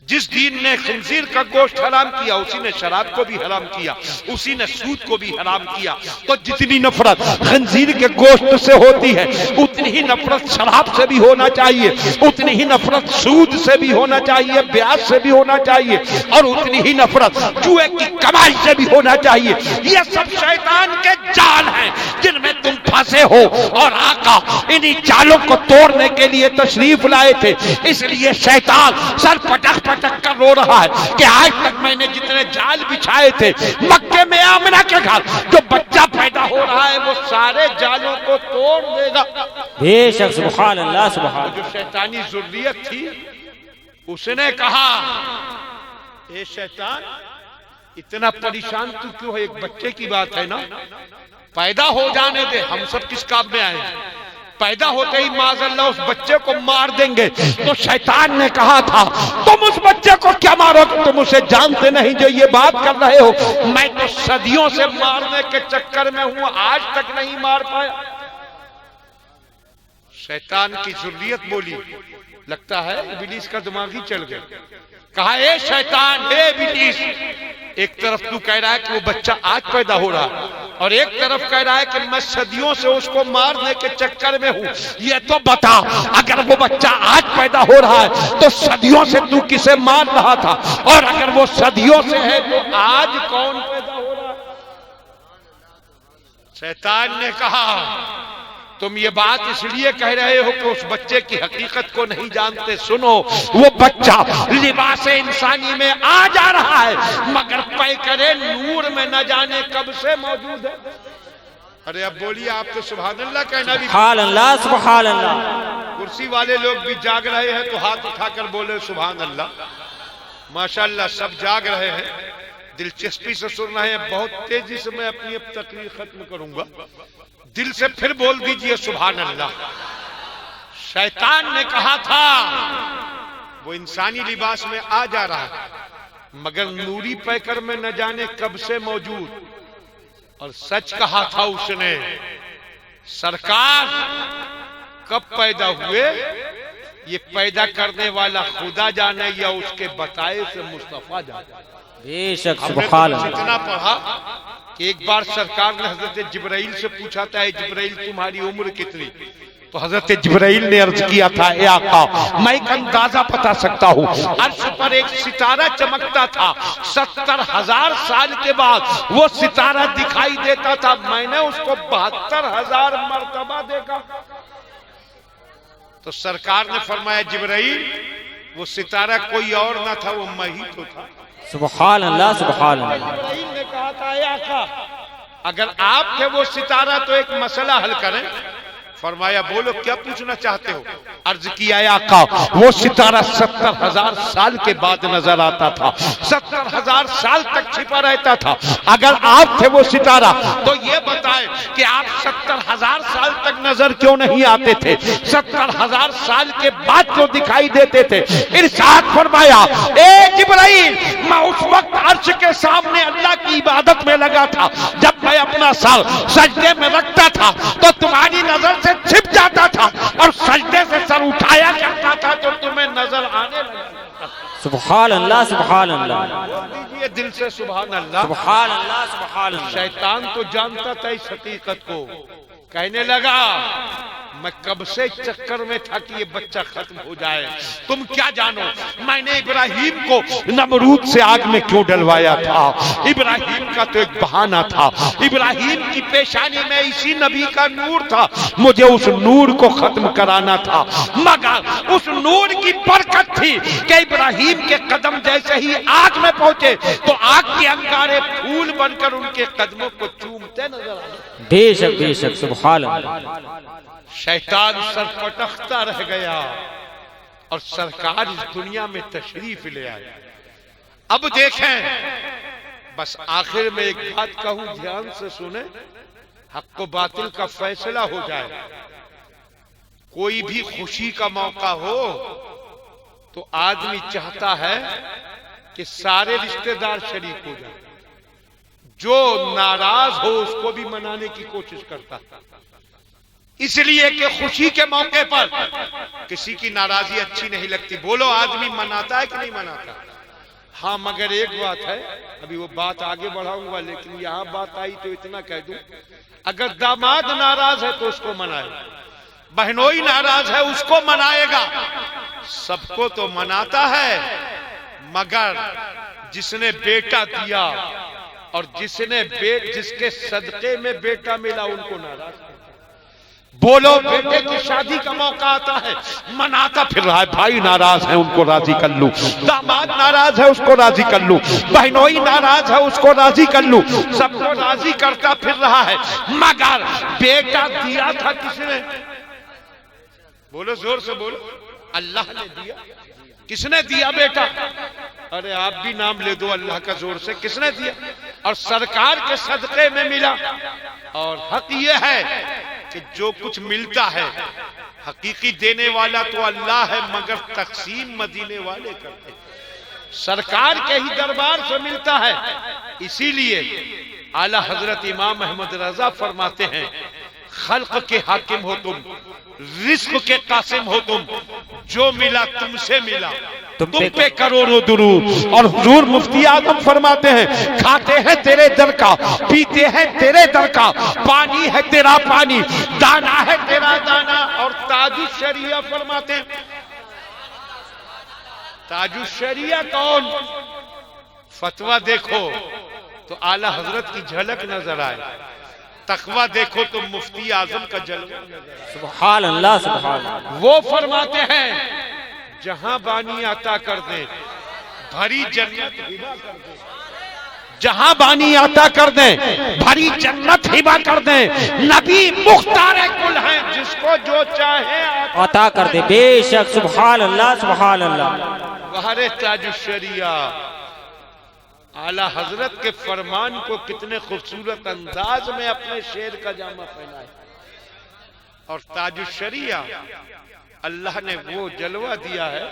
جس دین نے خنزیر کا گوشت حرام کیا اسی نے شراب کو بھی حرام کیا، اسی نے سود کو بھی حرام کیا۔ تو جتنی نفرت خنزیر کے گوشت سے ہوتی ہے اتنی ہی نفرت شراب سے بھی ہونا چاہیے، اتنی ہی نفرت سود سے بھی ہونا چاہیے، بیاج سے بھی ہونا چاہیے، اور اتنی ہی نفرت جوئے کی کمائی سے بھی ہونا چاہیے۔ یہ سب شیطان کے جال ہیں جن میں تم پھنسے ہو، اور آقا انہی جالوں کو توڑنے کے لیے تشریف لائے تھے۔ اس لیے شیطان سر پٹک پٹک کر رو رہا ہے کہ آج تک میں نے جتنے جال بچھائے تھے مکے میں آمنہ کے گھر جو بچہ پیدا ہو رہا ہے وہ سارے جالوں کو توڑ دے گا۔ بے شک، سبحان اللہ، سبحان جو شیطانی ذریت تھی اس نے کہا اے شیطان اتنا پریشان تو کیوں ہے؟ ایک بچے کی بات ہے نا، پیدا ہو جانے دے، ہم سب کس کام میں آئے ہیں؟ پیدا ہوتے ہی معاذ اللہ اس بچے کو مار دیں گے۔ تو شیطان نے کہا تھا تم اس بچے کو کیا مارو گے؟ تم اسے جانتے نہیں جو یہ بات کر رہے ہو؟ میں تو صدیوں سے مارنے کے چکر میں ہوں، آج تک نہیں مار پایا۔ شیطان کی ذریت بولی، لگتا ہے ابلیس کا دماغ ہی چل گیا۔ کہا اے شیطان، اے ابلیس، ایک طرف تو کہہ رہا ہے کہ وہ بچہ آج پیدا ہو رہا ہے، اور ایک طرف کہہ رہا ہے کہ میں صدیوں سے اس کو مارنے کے چکر میں ہوں۔ یہ تو بتا، اگر وہ بچہ آج پیدا ہو رہا ہے تو صدیوں سے تو کسے مار رہا تھا؟ اور اگر وہ صدیوں سے ہے تو آج کون پیدا ہو رہا ہے؟ شیطان نے کہا تم یہ بات اس لیے کہہ رہے ہو کہ اس بچے کی حقیقت کو نہیں جانتے۔ سنو، وہ بچہ لباس انسانی میں آ جا رہا ہے، مگر پیکرے نور میں نہ جانے کب سے موجود ہے۔ ارے اب بولیے، آپ تو سبحان اللہ کہنا بھی۔ سبحان اللہ، سبحان اللہ۔ کرسی والے لوگ بھی جاگ رہے ہیں تو ہاتھ اٹھا کر بولے سبحان اللہ۔ ماشاءاللہ سب جاگ رہے ہیں، دلچسپی سے سن رہے ہیں۔ بہت تیزی سے میں اپنی اب تقریر ختم کروں گا، دل سے پھر بول دیجئے سبحان اللہ۔ شیطان نے کہا تھا وہ انسانی لباس میں آ جا رہا ہے، مگر نوری پیکر میں نہ جانے کب سے موجود۔ اور سچ کہا تھا اس نے، سرکار کب پیدا ہوئے یہ پیدا کرنے والا خدا جانے یا اس کے بتائے سے مصطفیٰ جانے۔ بے شک ہم نے سبحان تو اللہ۔ اتنا پڑھا کہ ایک بار سرکار نے حضرت جبرائیل سے پوچھا تھا، اے جبرائیل تمہاری عمر کتنی؟ تو حضرت جبرائیل نے عرض کیا تھا، اے آقا میں ایک اندازہ بتا سکتا ہوں، عرش پر ایک ستارہ چمکتا تھا، 70,000 سال کے بعد وہ ستارہ دکھائی دیتا تھا، میں نے اس کو 72,000 مرتبہ دیکھا۔ تو سرکار نے فرمایا جبرائیل وہ ستارہ کوئی اور نہ تھا، وہ میں ہی تو تھا۔ سبحان اللہ، سبحان اللہ۔ جبرائیل نے کہا تھا، اے آقا اگر آپ تھے وہ ستارہ تو ایک مسئلہ حل کریں۔ فرمایا بولو کیا پوچھنا چاہتے ہو؟ عرض کیا اے آقا وہ ستارہ 70,000 سال کے بعد نظر آتا تھا، 70,000 سال تک چھپا رہتا تھا۔ اگر آپ تھے وہ ستارہ تو یہ بتائیں کہ آپ 70,000 سال تک نظر کیوں نہیں آتے تھے؟ 70,000 سال کے بعد کیوں دکھائی دیتے تھے؟ ارشاد فرمایا اے جبرائیل میں اس وقت عرش کے سامنے اللہ کی عبادت میں لگا تھا، جب میں اپنا سر سجدے میں رکھتا تھا تو تمہاری نظر سے چھپ جاتا تھا، اور سجدے سے سر اٹھایا کرتا تھا تو تمہیں نظر آنے لگا۔ سبحان اللہ، سبحان اللہ۔ دیجئے دل سے سبحان اللہ۔ سبحان اللہ، سبحان اللہ۔ شیطان تو جانتا تھا اس حقیقت کو، کہنے لگا میں کب سے چکر میں تھا کہ یہ بچہ ختم ہو جائے، تم کیا جانو میں نے ابراہیم کو نمرود سے آگ میں کیوں ڈلوایا تھا؟ ابراہیم کا تو ایک بہانہ تھا، ابراہیم کی پیشانی میں اسی نبی کا نور تھا، مجھے اس نور کو ختم کرانا تھا، مگر اس نور کی برکت تھی کہ ابراہیم کے قدم جیسے ہی آگ میں پہنچے تو آگ کے انگارے پھول بن کر ان کے قدموں کو چومتے نظر آئے۔ بے شک، بے شک، سبحان اللہ۔ شیطان سر پٹکتا رہ گیا اور سرکار اس دنیا میں تشریف لے آئے۔ اب دیکھیں، بس آخر میں ایک بات کہوں، دھیان سے سنیں، حق و باطل کا فیصلہ ہو جائے۔ کوئی بھی خوشی کا موقع ہو تو آدمی چاہتا ہے کہ سارے رشتہ دار شریک ہو جائیں، جو ناراض ہو اس کو بھی منانے کی کوشش کرتا ہے، اس لیے کہ خوشی کے موقع پر کسی کی ناراضی اچھی نہیں لگتی۔ بولو آدمی مناتا ہے کہ نہیں مناتا؟ ہاں مگر ایک بات ہے، ابھی وہ بات آگے بڑھاؤں گا، لیکن یہاں بات آئی تو اتنا کہہ دوں، اگر داماد ناراض ہے تو اس کو منائے گا، بہنوئی ناراض ہے اس کو منائے گا، سب کو تو مناتا ہے، مگر جس نے بیٹا دیا اور جس کے صدقے میں بیٹا ملا ان کو ناراض کرتا ہے۔ بولو بیٹے کی شادی کا موقع آتا ہے، مناتا پھر رہا ہے، بھائی ناراض ہے ان کو راضی کر لوں، داماد ناراض ہے اس کو راضی کر لوں، بہنوئی ناراض ہے اس کو راضی کر لوں، سب کو راضی کرتا پھر رہا ہے، مگر بیٹا دیا تھا کس نے؟ بولو زور سے بولو، اللہ نے دیا۔ کس نے دیا بیٹا؟ ارے آپ بھی نام لے دو اللہ کا زور سے، کس نے دیا؟ اور سرکار کے صدقے میں ملا۔ اور حق یہ ہے کہ جو کچھ ملتا ہے حقیقی دینے والا تو اللہ ہے، مگر تقسیم مدینے والے کرتے ہیں، سرکار کے ہی دربار سے ملتا ہے۔ اسی لیے اعلی حضرت امام احمد رضا فرماتے ہیں خلق کے حاکم ہو تم، رزق کے قاسم ہو تم، جو ملا تم سے ملا، تم پہ کروڑوں درود۔ اور حضور مفتی اعظم فرماتے ہیں کھاتے ہیں تیرے در کا، پیتے ہیں تیرے در کا، پانی ہے تیرا پانی، دانا ہے تیرا دانا۔ اور تاج الشریعہ فرماتے ہیں، تاج الشریعہ کون؟ فتویٰ دیکھو تو اعلی حضرت کی جھلک نظر آئے، تقویٰ دیکھو تو مفتی اعظم کا جلوہ نظر آئے۔ سبحان اللہ سبحان اللہ۔ وہ فرماتے ہیں جہاں بانی عطا کر دیں بھری جنت ہبا کر دیں، جہاں بانی عطا کر دیں بھری جنت ہبا کر دیں، نبی مختار کل ہیں، جس کو جو چاہے عطا کر دے، بے شک سبحان اللہ سبحان اللہ۔ بہر تاج الشریعہ اعلی حضرت کے فرمان کو کتنے خوبصورت انداز میں اپنے شعر کا جامہ پہنائے۔ اور تاج الشریعہ اللہ نے وہ جلوہ دیا ہے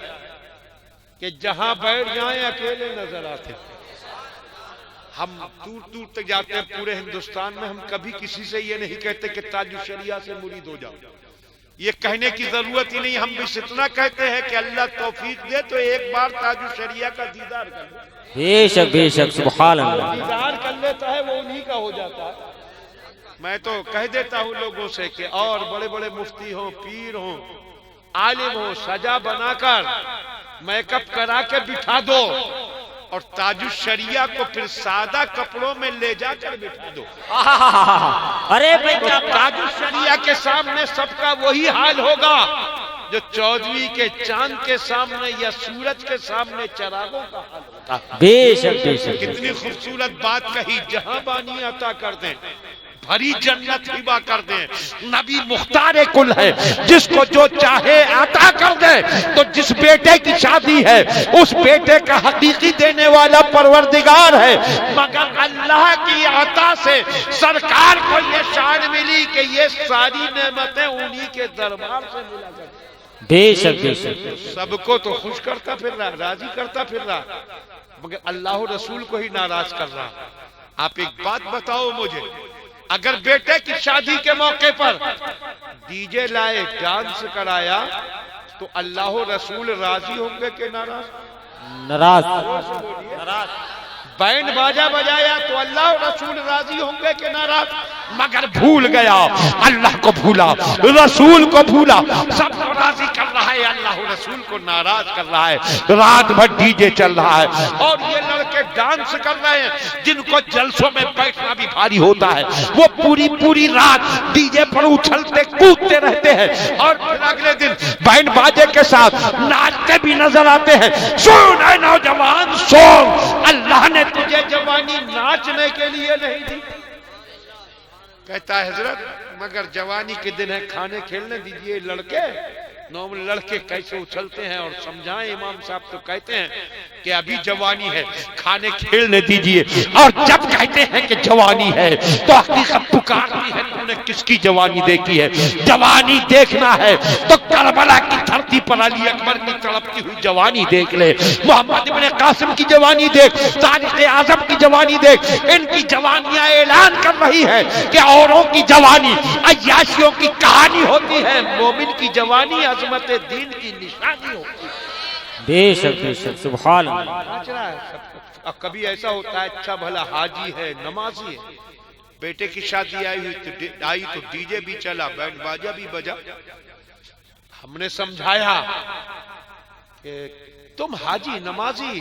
کہ جہاں بیٹھ جائیں اکیلے نظر آتے۔ ہم دور دور تک جاتے ہیں پورے ہندوستان میں، ہم کبھی کسی سے یہ نہیں کہتے کہ تاج الشریعہ سے مرید ہو جاؤ، یہ کہنے کی ضرورت ہی نہیں۔ ہم بس اتنا کہتے ہیں کہ اللہ توفیق دے تو ایک بار تاج الشریعہ کا دیدار کر لے۔ بے شک سبحان اللہ۔ دیدار کر لیتا ہے وہ انہی کا ہو جاتا ہے۔ میں تو کہہ دیتا ہوں لوگوں سے کہ اور بڑے بڑے مفتی ہوں، پیر ہوں، عالم ہوں، سجا بنا کر میک اپ کرا کے بٹھا دو، اور تاج الشریعہ کو پھر سادہ کپڑوں میں لے جا کر بٹھا دو۔ ارے بھائی کیا تاج الشریعہ کے سامنے سب کا وہی حال ہوگا جو چودھویں کے چاند کے سامنے یا سورج کے سامنے چراغوں کا حال ہوتا۔ بے شک بے شک۔ کتنی خوبصورت بات کہی، جہاں بانی عطا کر دیں بھری جنت ہبا کر دیں، نبی مختار کل ہے، جس کو جو چاہے عطا کر دے۔ تو جس بیٹے کی شادی ہے اس بیٹے کا حقیقی دینے والا پروردگار ہے، مگر اللہ کی عطا سے سرکار کو یہ شان ملی کہ یہ ساری نعمتیں انہی کے دربار سے ملا کرتی۔ بے شک بے شک۔ سب کو تو خوش کرتا پھر رہا، راضی کرتا پھر رہا، مگر اللہ و رسول کو ہی ناراض کر رہا۔ آپ ایک بات بتاؤ مجھے، اگر بیٹے کی شادی کے موقع پر ڈی جے لائے، ڈانس کرایا، تو اللہ و رسول راضی ہوں گے کہ ناراض؟ ناراض۔ بینڈ باجا بجایا تو اللہ و رسول راضی ہوں گے کہ ناراض؟ مگر بھول گیا، اللہ کو بھولا، رسول کو بھولا، سب کو راضی کر رہا ہے، اللہ و رسول کو ناراض کر رہا ہے۔ رات بھر ڈی جے چل رہا ہے اور یہ لڑکے ڈانس کر رہے ہیں جن کو جلسوں میں بیٹھنا بھی بھاری ہوتا ہے، وہ پوری رات ڈی جے پر اچھلتے کودتے رہتے ہیں، اور پھر اگلے دن بینڈ باجے کے ساتھ ناچتے بھی نظر آتے ہیں۔ سن اے نوجوان سن، اللہ نے تجھے جوانی ناچنے کے لیے نہیں دی۔ کہتا ہے حضرت مگر جوانی کے دن ہے، کھانے کھیلنے دیجئے۔ لڑکے لڑکے کیسے اچھلتے ہیں، اور سمجھائیں امام صاحب تو کہتے ہیں کہ ابھی جوانی ہے، کھانے کھیلنے دیجئے۔ اور جب کہتے ہیں کہ جوانی ہے تو حقیقت پکارتی ہے، تم نے کس کی جوانی دیکھی ہے؟ جوانی دیکھنا ہے تو کربلا کی دھرتی پر علی اکبر کی تڑپتی ہوئی جوانی دیکھ لے، محمد ابن قاسم کی جوانی دیکھ، طارق اعظم کی جوانی دیکھ۔ ان کی جوانیاں اعلان کر رہی ہے کہ اوروں کی جوانی عیاشیوں کی کہانی ہوتی ہے، مومن کی جوانی عظمت دین کی نشانی ہوتی ہے۔ بے شک سبحان اللہ۔ کبھی ایسا ہوتا ہے اچھا بھلا حاجی ہے، نمازی ہے، بیٹے کی شادی آئی تو ڈی جے بھی چلا، بینڈ باجا بھی بجا۔ ہم نے سمجھایا کہ تم حاجی، نمازی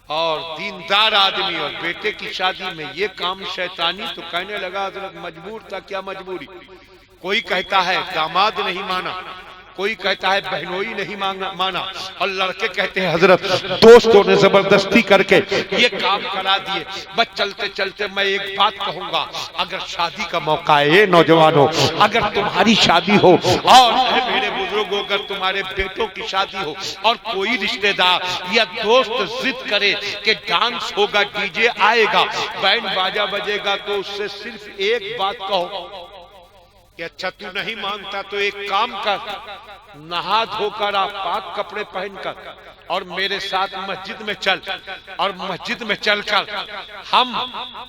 اور دیندار آدمی، اور بیٹے کی شادی میں یہ کام شیطانی، تو کہنے لگا حضرت مجبور تھا۔ کیا مجبوری؟ کوئی کہتا ہے داماد نہیں مانا، کوئی کہتا ہے بہنوئی نہیں مانا، اور لڑکے کہتے ہیں حضرت دوستوں نے زبردستی کر کے یہ کام کرا دیے۔ بس چلتے چلتے میں ایک بات کہوں گا، اگر شادی کا موقع ہے نوجوانوں، اگر تمہاری شادی ہو اور میرے بزرگوں اگر تمہارے بیٹوں کی شادی ہو اور کوئی رشتہ دار یا دوست ضد کرے کہ ڈانس ہوگا، ڈی جے آئے گا، بینڈ باجا بجے گا، تو اس سے صرف ایک بات کہو کہ اچھا تو نہیں مانتا تو ایک کام کر، نہا دھو کر آ، پاک کپڑے پہن کر اور میرے ساتھ مسجد میں چل، اور مسجد میں چل کر ہم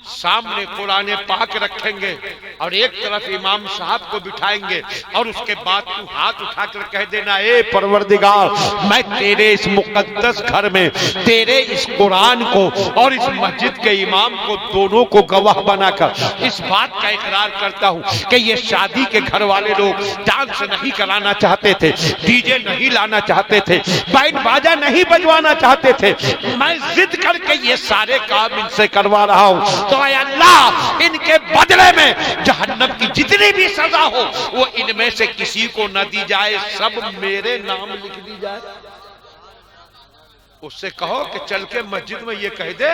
سامنے قرآن پاک رکھیں گے اور ایک طرف امام صاحب کو بٹھائیں گے، اور اس کے بعد تو ہاتھ اٹھا کر کہہ دینا اے پروردگار میں تیرے اس مقدس گھر میں تیرے اس قرآن کو اور اس مسجد کے امام کو دونوں کو گواہ بنا کر اس بات کا اقرار کرتا ہوں کہ یہ شادی کے گھر والے لوگ ڈانس نہیں کرانا چاہتے تھے، ڈی جے نہیں لانا چاہتے تھے، بینڈ باجا نہیں بجوانا چاہتے تھے، میں ضد کر کے یہ سارے کام ان سے کروا رہا ہوں، تو اے اللہ ان کے بدلے میں جہنم کی جتنی بھی سزا ہو وہ ان میں سے کسی کو نہ دی جائے، سب میرے نام لکھ دی جائے۔ اس سے کہو کہ چل کے مسجد میں یہ کہہ دے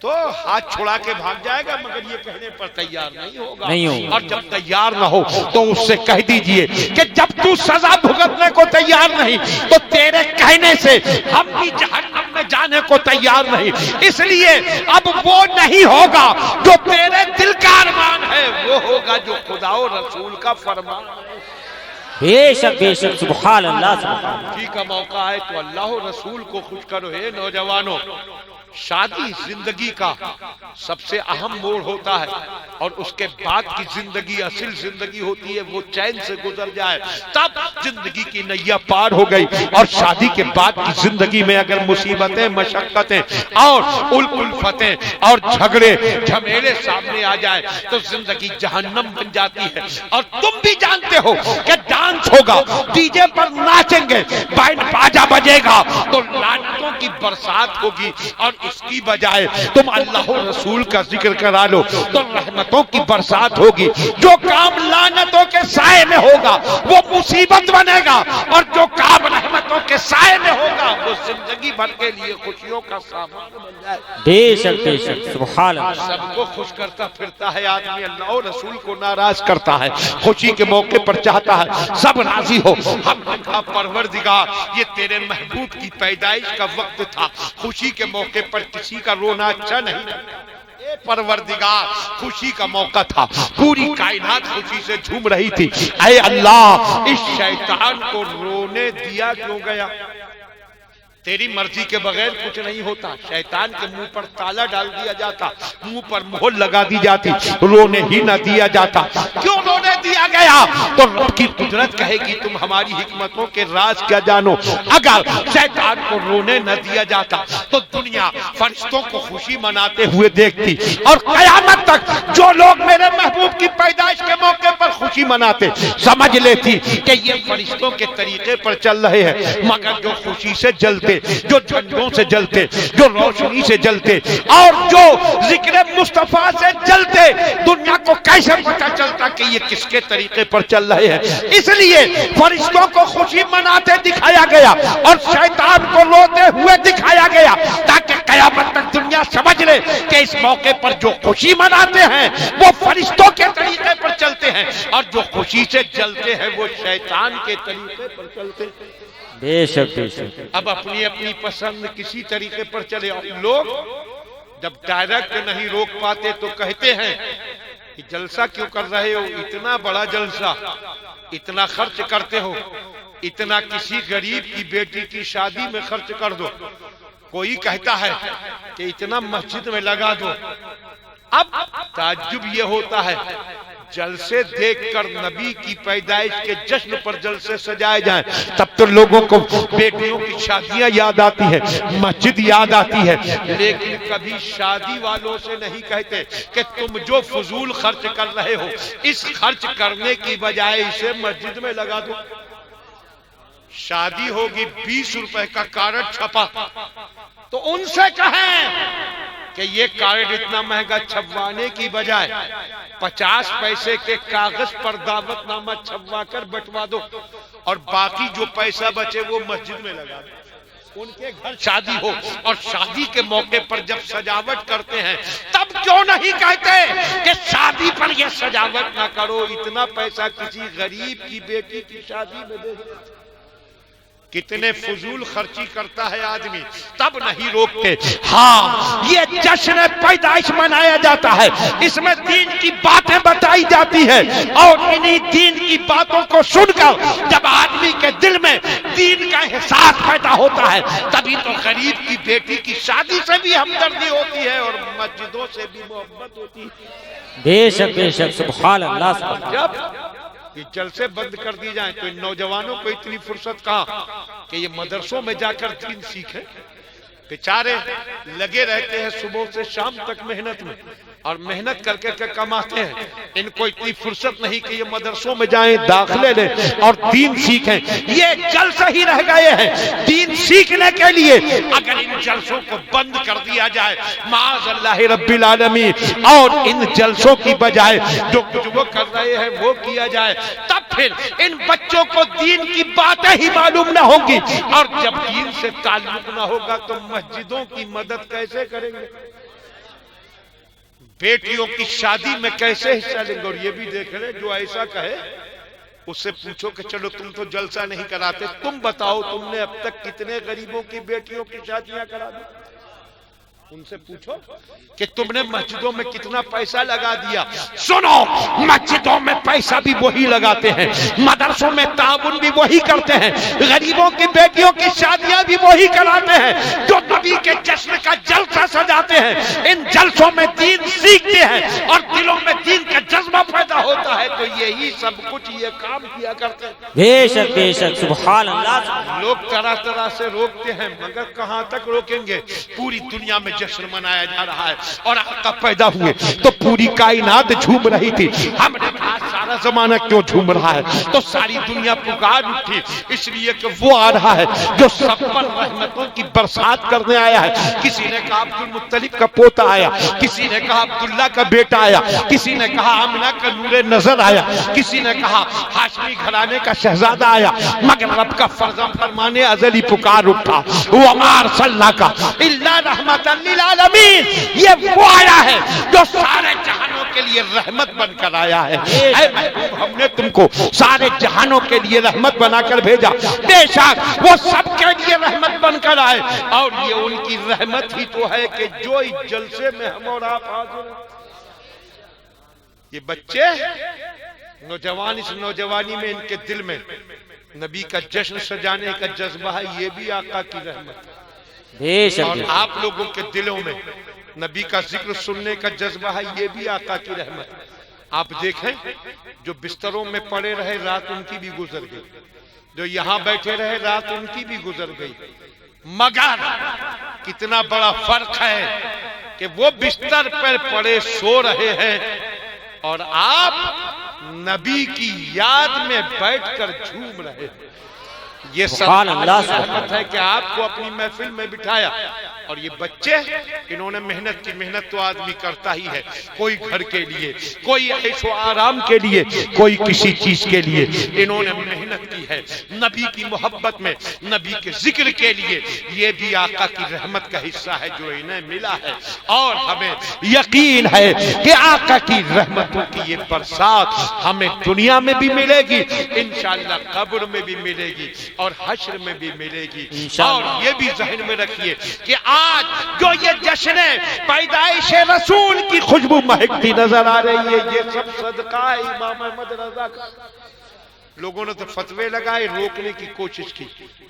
تو ہاتھ چھڑا کے بھاگ جائے گا، مگر یہ کہنے پر تیار نہیں ہوگا۔ اور جب تیار نہ ہو تو اس سے کہہ دیجئے کہ جب تو سزا بھگتنے کو تیار نہیں تو تیرے کہنے سے ہم بھی جہنم میں جانے کو تیار نہیں، اس لیے اب وہ نہیں ہوگا جو تیرے دل کا ارمان ہے، وہ ہوگا جو خدا و رسول کا فرمان ہے۔ بے شک سبحان اللہ سبحان اللہ۔ شادی کا موقع ہے تو اللہ و رسول کو خوش کرو۔ ہے نوجوانوں، شادی زندگی کا سب سے اہم موڑ ہوتا ہے، اور اس کے بعد کی زندگی اصل زندگی ہوتی ہے، وہ چین سے گزر جائے تب زندگی کی نیا پار ہو گئی۔ اور شادی کے بعد کی زندگی میں اگر مصیبتیں، مشقتیں اور الفتیں اور جھگڑے جھمیلے سامنے آ جائے تو زندگی جہنم بن جاتی ہے۔ اور تم بھی جانتے ہو کہ ڈانس ہوگا، ڈی جے پر ناچیں گے، بینڈ باجا بجے گا تو لعنتوں کی برسات ہوگی، اور اس کی بجائے تم اللہ و رسول کا ذکر کرا لو تو رحمتوں کی برسات ہوگی۔ جو کام لعنتوں کے سائے میں ہوگا وہ مصیبت بنے گا، اور جو کام رحمتوں کے سائے میں ہوگا وہ زندگی بھر کے لیے خوشیوں کا سامان بن جائے۔ بے شک سبحان اللہ۔ سب کو خوش کرتا پھرتا ہے آدمی، اللہ و رسول کو ناراض کرتا ہے، خوشی کے موقع پر چاہتا ہے سب راضی ہو۔ ہم نے کہا پروردگار یہ تیرے محبوب کی پیدائش کا وقت تھا، خوشی کے موقع پر کسی کا رونا اچھا نہیں لگتا۔ اے پروردگار خوشی کا موقع تھا، پوری کائنات خوشی سے جھوم رہی تھی، اے اللہ اس شیطان کو رونے دیا کیوں گیا؟ تیری مرضی کے بغیر کچھ نہیں ہوتا۔ شیطان کے منہ پر تالا ڈال دیا جاتا، منہ پر مہر لگا دی جاتی، رونے ہی نہ دیا جاتا۔ کیوں رونے دیا گیا؟ تو رب کی قدرت کہے گی تم ہماری حکمتوں کے راز کیا جانو۔ اگر شیطان کو رونے نہ دیا جاتا تو دنیا فرشتوں کو خوشی مناتے ہوئے دیکھتی، اور قیامت تک جو لوگ میرے محبوب کی پیدائش کے موقع پر خوشی مناتے سمجھ لیتی کہ یہ فرشتوں کے طریقے پر چل رہے ہیں، مگر جو خوشی سے جلتے، جو جھنڈوں سے جلتے، جو روشنی سے جلتے، اور جو ذکر مصطفیٰ سے جلتے، دنیا کو کیسے پتہ چلتا کہ یہ کس کے طریقے پر چل رہے ہیں؟ اس لیے فرشتوں کو خوشی مناتے دکھایا گیا اور شیطان کو روتے ہوئے دکھایا گیا، تاکہ قیامت تک دنیا سمجھ لے کہ اس موقع پر جو خوشی مناتے ہیں وہ فرشتوں کے طریقے پر چلتے ہیں، اور جو خوشی سے جلتے ہیں وہ شیطان کے طریقے پر چلتے ہیں۔ بے شک اب اپنی اپنی پسند کسی طریقے پر چلے۔ لوگ جب ڈائریکٹ نہیں روک پاتے تو کہتے ہیں کہ جلسہ کیوں کر رہے ہو، اتنا بڑا جلسہ، اتنا خرچ کرتے ہو، اتنا کسی غریب کی بیٹی کی شادی میں خرچ کر دو۔ کوئی کہتا ہے کہ اتنا مسجد میں لگا دو۔ اب تعجب یہ ہوتا ہے جلسے دیکھ کر نبی کی پیدائش کے جشن پر جلسے سجائے جائیں تب تو لوگوں کو بیٹیوں کی شادیاں یاد آتی ہیں، مسجد یاد آتی ہے، لیکن کبھی شادی والوں سے نہیں کہتے کہ تم جو فضول خرچ کر رہے ہو اس خرچ کرنے کی بجائے اسے مسجد میں لگا دو۔ شادی ہوگی 20 روپے کا کارڈ چھپا تو ان سے کہیں کہ یہ کارڈ اتنا مہنگا چھپوانے کی بجائے 50 پیسے کے کاغذ پر دعوت نامہ چھپوا کر بٹوا دو۔ اور باقی جو پیسہ بچے وہ مسجد میں لگا دیں. ان کے گھر شادی ہو اور شادی کے موقع پر جب سجاوٹ کرتے ہیں تب کیوں نہیں کہتے کہ شادی پر یہ سجاوٹ نہ کرو, اتنا پیسہ کسی غریب کی بیٹی کی شادی میں دے دو. کتنے فضول خرچی کرتا ہے آدمی, تب نہیں روکتے. ہاں یہ جشن پیدائش منایا جاتا ہے, اس میں دین کی باتیں بتائی جاتی ہے, اور انہی دین کی باتوں کو سن کر جب آدمی کے دل میں دین کا احساس پیدا ہوتا ہے تبھی تو غریب کی بیٹی کی شادی سے بھی ہمدردی ہوتی ہے اور مسجدوں سے بھی محبت ہوتی ہے. بے شک سبحان اللہ سبحان اللہ. جب یہ جلسے بند کر دی جائیں تو ان نوجوانوں کو اتنی فرصت کہاں کہ یہ مدرسوں میں جا کر دین سیکھیں. بیچارے لگے رہتے ہیں صبح سے شام تک محنت میں, اور محنت کر کے کماتے ہیں. ان کو اتنی فرصت نہیں کہ یہ مدرسوں میں جائیں, داخلے لیں اور دین سیکھیں. یہ جلسے ہی رہ گئے ہیں دین سیکھنے کے لیے. اگر ان جلسوں کو بند کر دیا جائے معاذ اللہ رب العالمین, اور ان جلسوں کی بجائے جو کچھ وہ کر رہے ہیں وہ کیا جائے, تب پھر ان بچوں کو دین کی باتیں ہی معلوم نہ ہوں گی, اور جب دین سے تعلق نہ ہوگا تو مسجدوں کی مدد کیسے کریں گے, بیٹیوں کی شادی میں کیسے حصہ لیں گے. اور یہ بھی دیکھ رہے جو ایسا کہے اس سے پوچھو کہ چلو تم تو جلسہ نہیں کراتے, تم بتاؤ تم نے اب تک کتنے غریبوں کی بیٹیوں کی شادیاں کرا دی. ان سے پوچھو کہ تم نے مسجدوں میں کتنا پیسہ لگا دیا. سنو, مسجدوں میں پیسہ بھی وہی لگاتے ہیں, مدرسوں میں تعاون بھی وہی کرتے ہیں, غریبوں کی بیٹیوں کی شادیاں بھی وہی کراتے ہیں, جو نبی کے جشن کا جلسہ سجاتے ہیں. ان جلسوں میں دین سیکھتے ہیں اور دلوں میں دین کا جذبہ پیدا ہوتا ہے, تو یہی سب کچھ یہ کام کیا کرتے ہیں. بے شک سبحان اللہ. لوگ طرح طرح سے روکتے ہیں, مگر کہاں تک روکیں گے. پوری دنیا میں جشن منایا جا رہا ہے, اور آقا پیدا ہوئے تو پوری کائنات جھوم رہی تھی. ہم نے کہا سارا زمانہ کیوں جھوم رہا ہے, تو ساری دنیا پکار اٹھی, اس لیے کہ وہ آ رہا ہے جو سب پر رحمتوں کی برسات کرنے آیا ہے. کسی نے کہا عبد المطلب کا پوتا آیا, کسی نے کہا عبداللہ کا بیٹا آیا, کسی نے کہا آمنہ کا نور نظر آیا, کسی نے کہا ہاشمی گھرانے کا شہزادہ آیا, مگر رب کا فرمان ازلی پکار اٹھا, وما ارسلناک الا رحمتا للعالمین. یہ وہ آیا ہے جو سارے جہانوں کے لیے رحمت بن کر آیا ہے. اے محبوب, ہم نے تم کو سارے جہانوں کے لیے رحمت بنا کر بھیجا, بے شک وہ سب کے لیے رحمت بن کر آئے, اور یہ ان کی رحمت ہی تو ہے کہ جو اس جلسے میں ہم اور آپ حاضر ہیں. یہ بچے نوجوان, اس نوجوانی میں ان کے دل میں نبی کا جشن سجانے کا جذبہ ہے, یہ بھی آقا کی رحمت ہے. اور آپ لوگوں کے دلوں میں نبی کا ذکر سننے کا جذبہ ہے, یہ بھی آقا کی رحمت. آپ دیکھیں جو بستروں میں پڑے رہے رات ان کی بھی گزر گئی, جو یہاں بیٹھے رہے رات ان کی بھی گزر گئی, مگر کتنا بڑا فرق ہے کہ وہ بستر پر پڑے سو رہے ہیں اور آپ نبی کی یاد میں بیٹھ کر جھوم رہے ہیں. یہ سبحان اللہ رحمت ہے کہ آپ کو اپنی محفل میں بٹھایا. اور یہ بچے انہوں نے محنت کی, محنت تو آدمی کرتا ہی ہے, کوئی گھر کے لیے, کوئی عیش و آرام کے لیے, کوئی کسی چیز کے لیے. انہوں نے محنت کی ہے نبی کی محبت میں, نبی کے ذکر کے لیے. یہ بھی آقا کی رحمت کا حصہ ہے جو انہیں ملا ہے, اور ہمیں یقین ہے کہ آقا کی رحمتوں کی یہ برسات ہمیں دنیا میں بھی ملے گی, انشاءاللہ قبر میں بھی ملے گی, اور حشر میں بھی ملے گی. اور یہ بھی ذہن میں رکھیے کہ آج جو یہ جشن پیدائش رسول کی خوشبو مہکتی نظر آ رہی ہے, یہ سب صدقہ ہے امام احمد رضا کا. لوگوں نے تو فتوے لگائے, روکنے کی کوشش کی,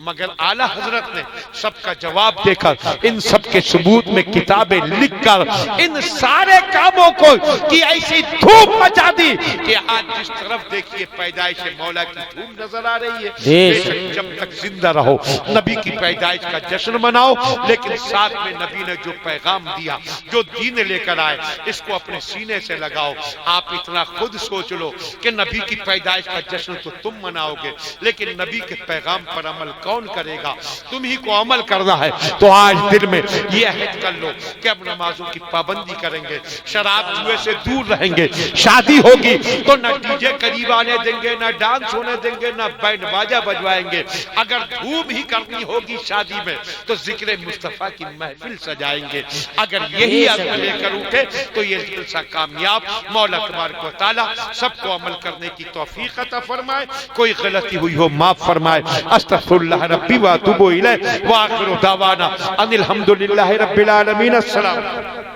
مگر اعلیٰ حضرت نے سب کا جواب دے کر ان سب کے ثبوت میں کتابیں لکھ کر ان سارے کاموں کو کی ایسی دھوم مچا دی کہ آج جس طرف دیکھیے پیدائش مولا کی دھوم نظر آ رہی ہے. بے شک جب تک زندہ رہو نبی کی پیدائش کا جشن مناؤ, لیکن ساتھ میں نبی نے جو پیغام دیا, جو دین لے کر آئے, اس کو اپنے سینے سے لگاؤ. آپ اتنا خود سوچ لو کہ نبی کی پیدائش کا جشن تو تم مناؤ گے، لیکن نبی کے پیغام پر عمل کون کرے گا؟ تم ہی کو عمل کرنا ہے۔ تو آج دل میں یہ عہد کر لو کہ اب نمازوں کی پابندی کریں گے، شراب جوئے سے دور رہیں گے، شادی ہوگی تو نہ ڈی جے قریب آنے دیں گے، نہ ڈانس ہونے دیں گے، نہ بینڈ باجا بجوائیں گے۔ اگر دھوم ہی کرنی ہوگی شادی میں تو ذکر مصطفیٰ کی محفل سجائیں گے۔ اگر یہی عزم لے کر اٹھے تو یہ جلسہ کامیاب۔ مولا تبارک و تعالی سب کو عمل کرنے کی توفیق عطا فرمائے، کوئی غلطی ہوئی ہو معاف فرمائے۔ استغفر اللہ ربی و اتوب الیہ، وآخر دعوانا ان الحمد للہ رب العالمین۔ السلام۔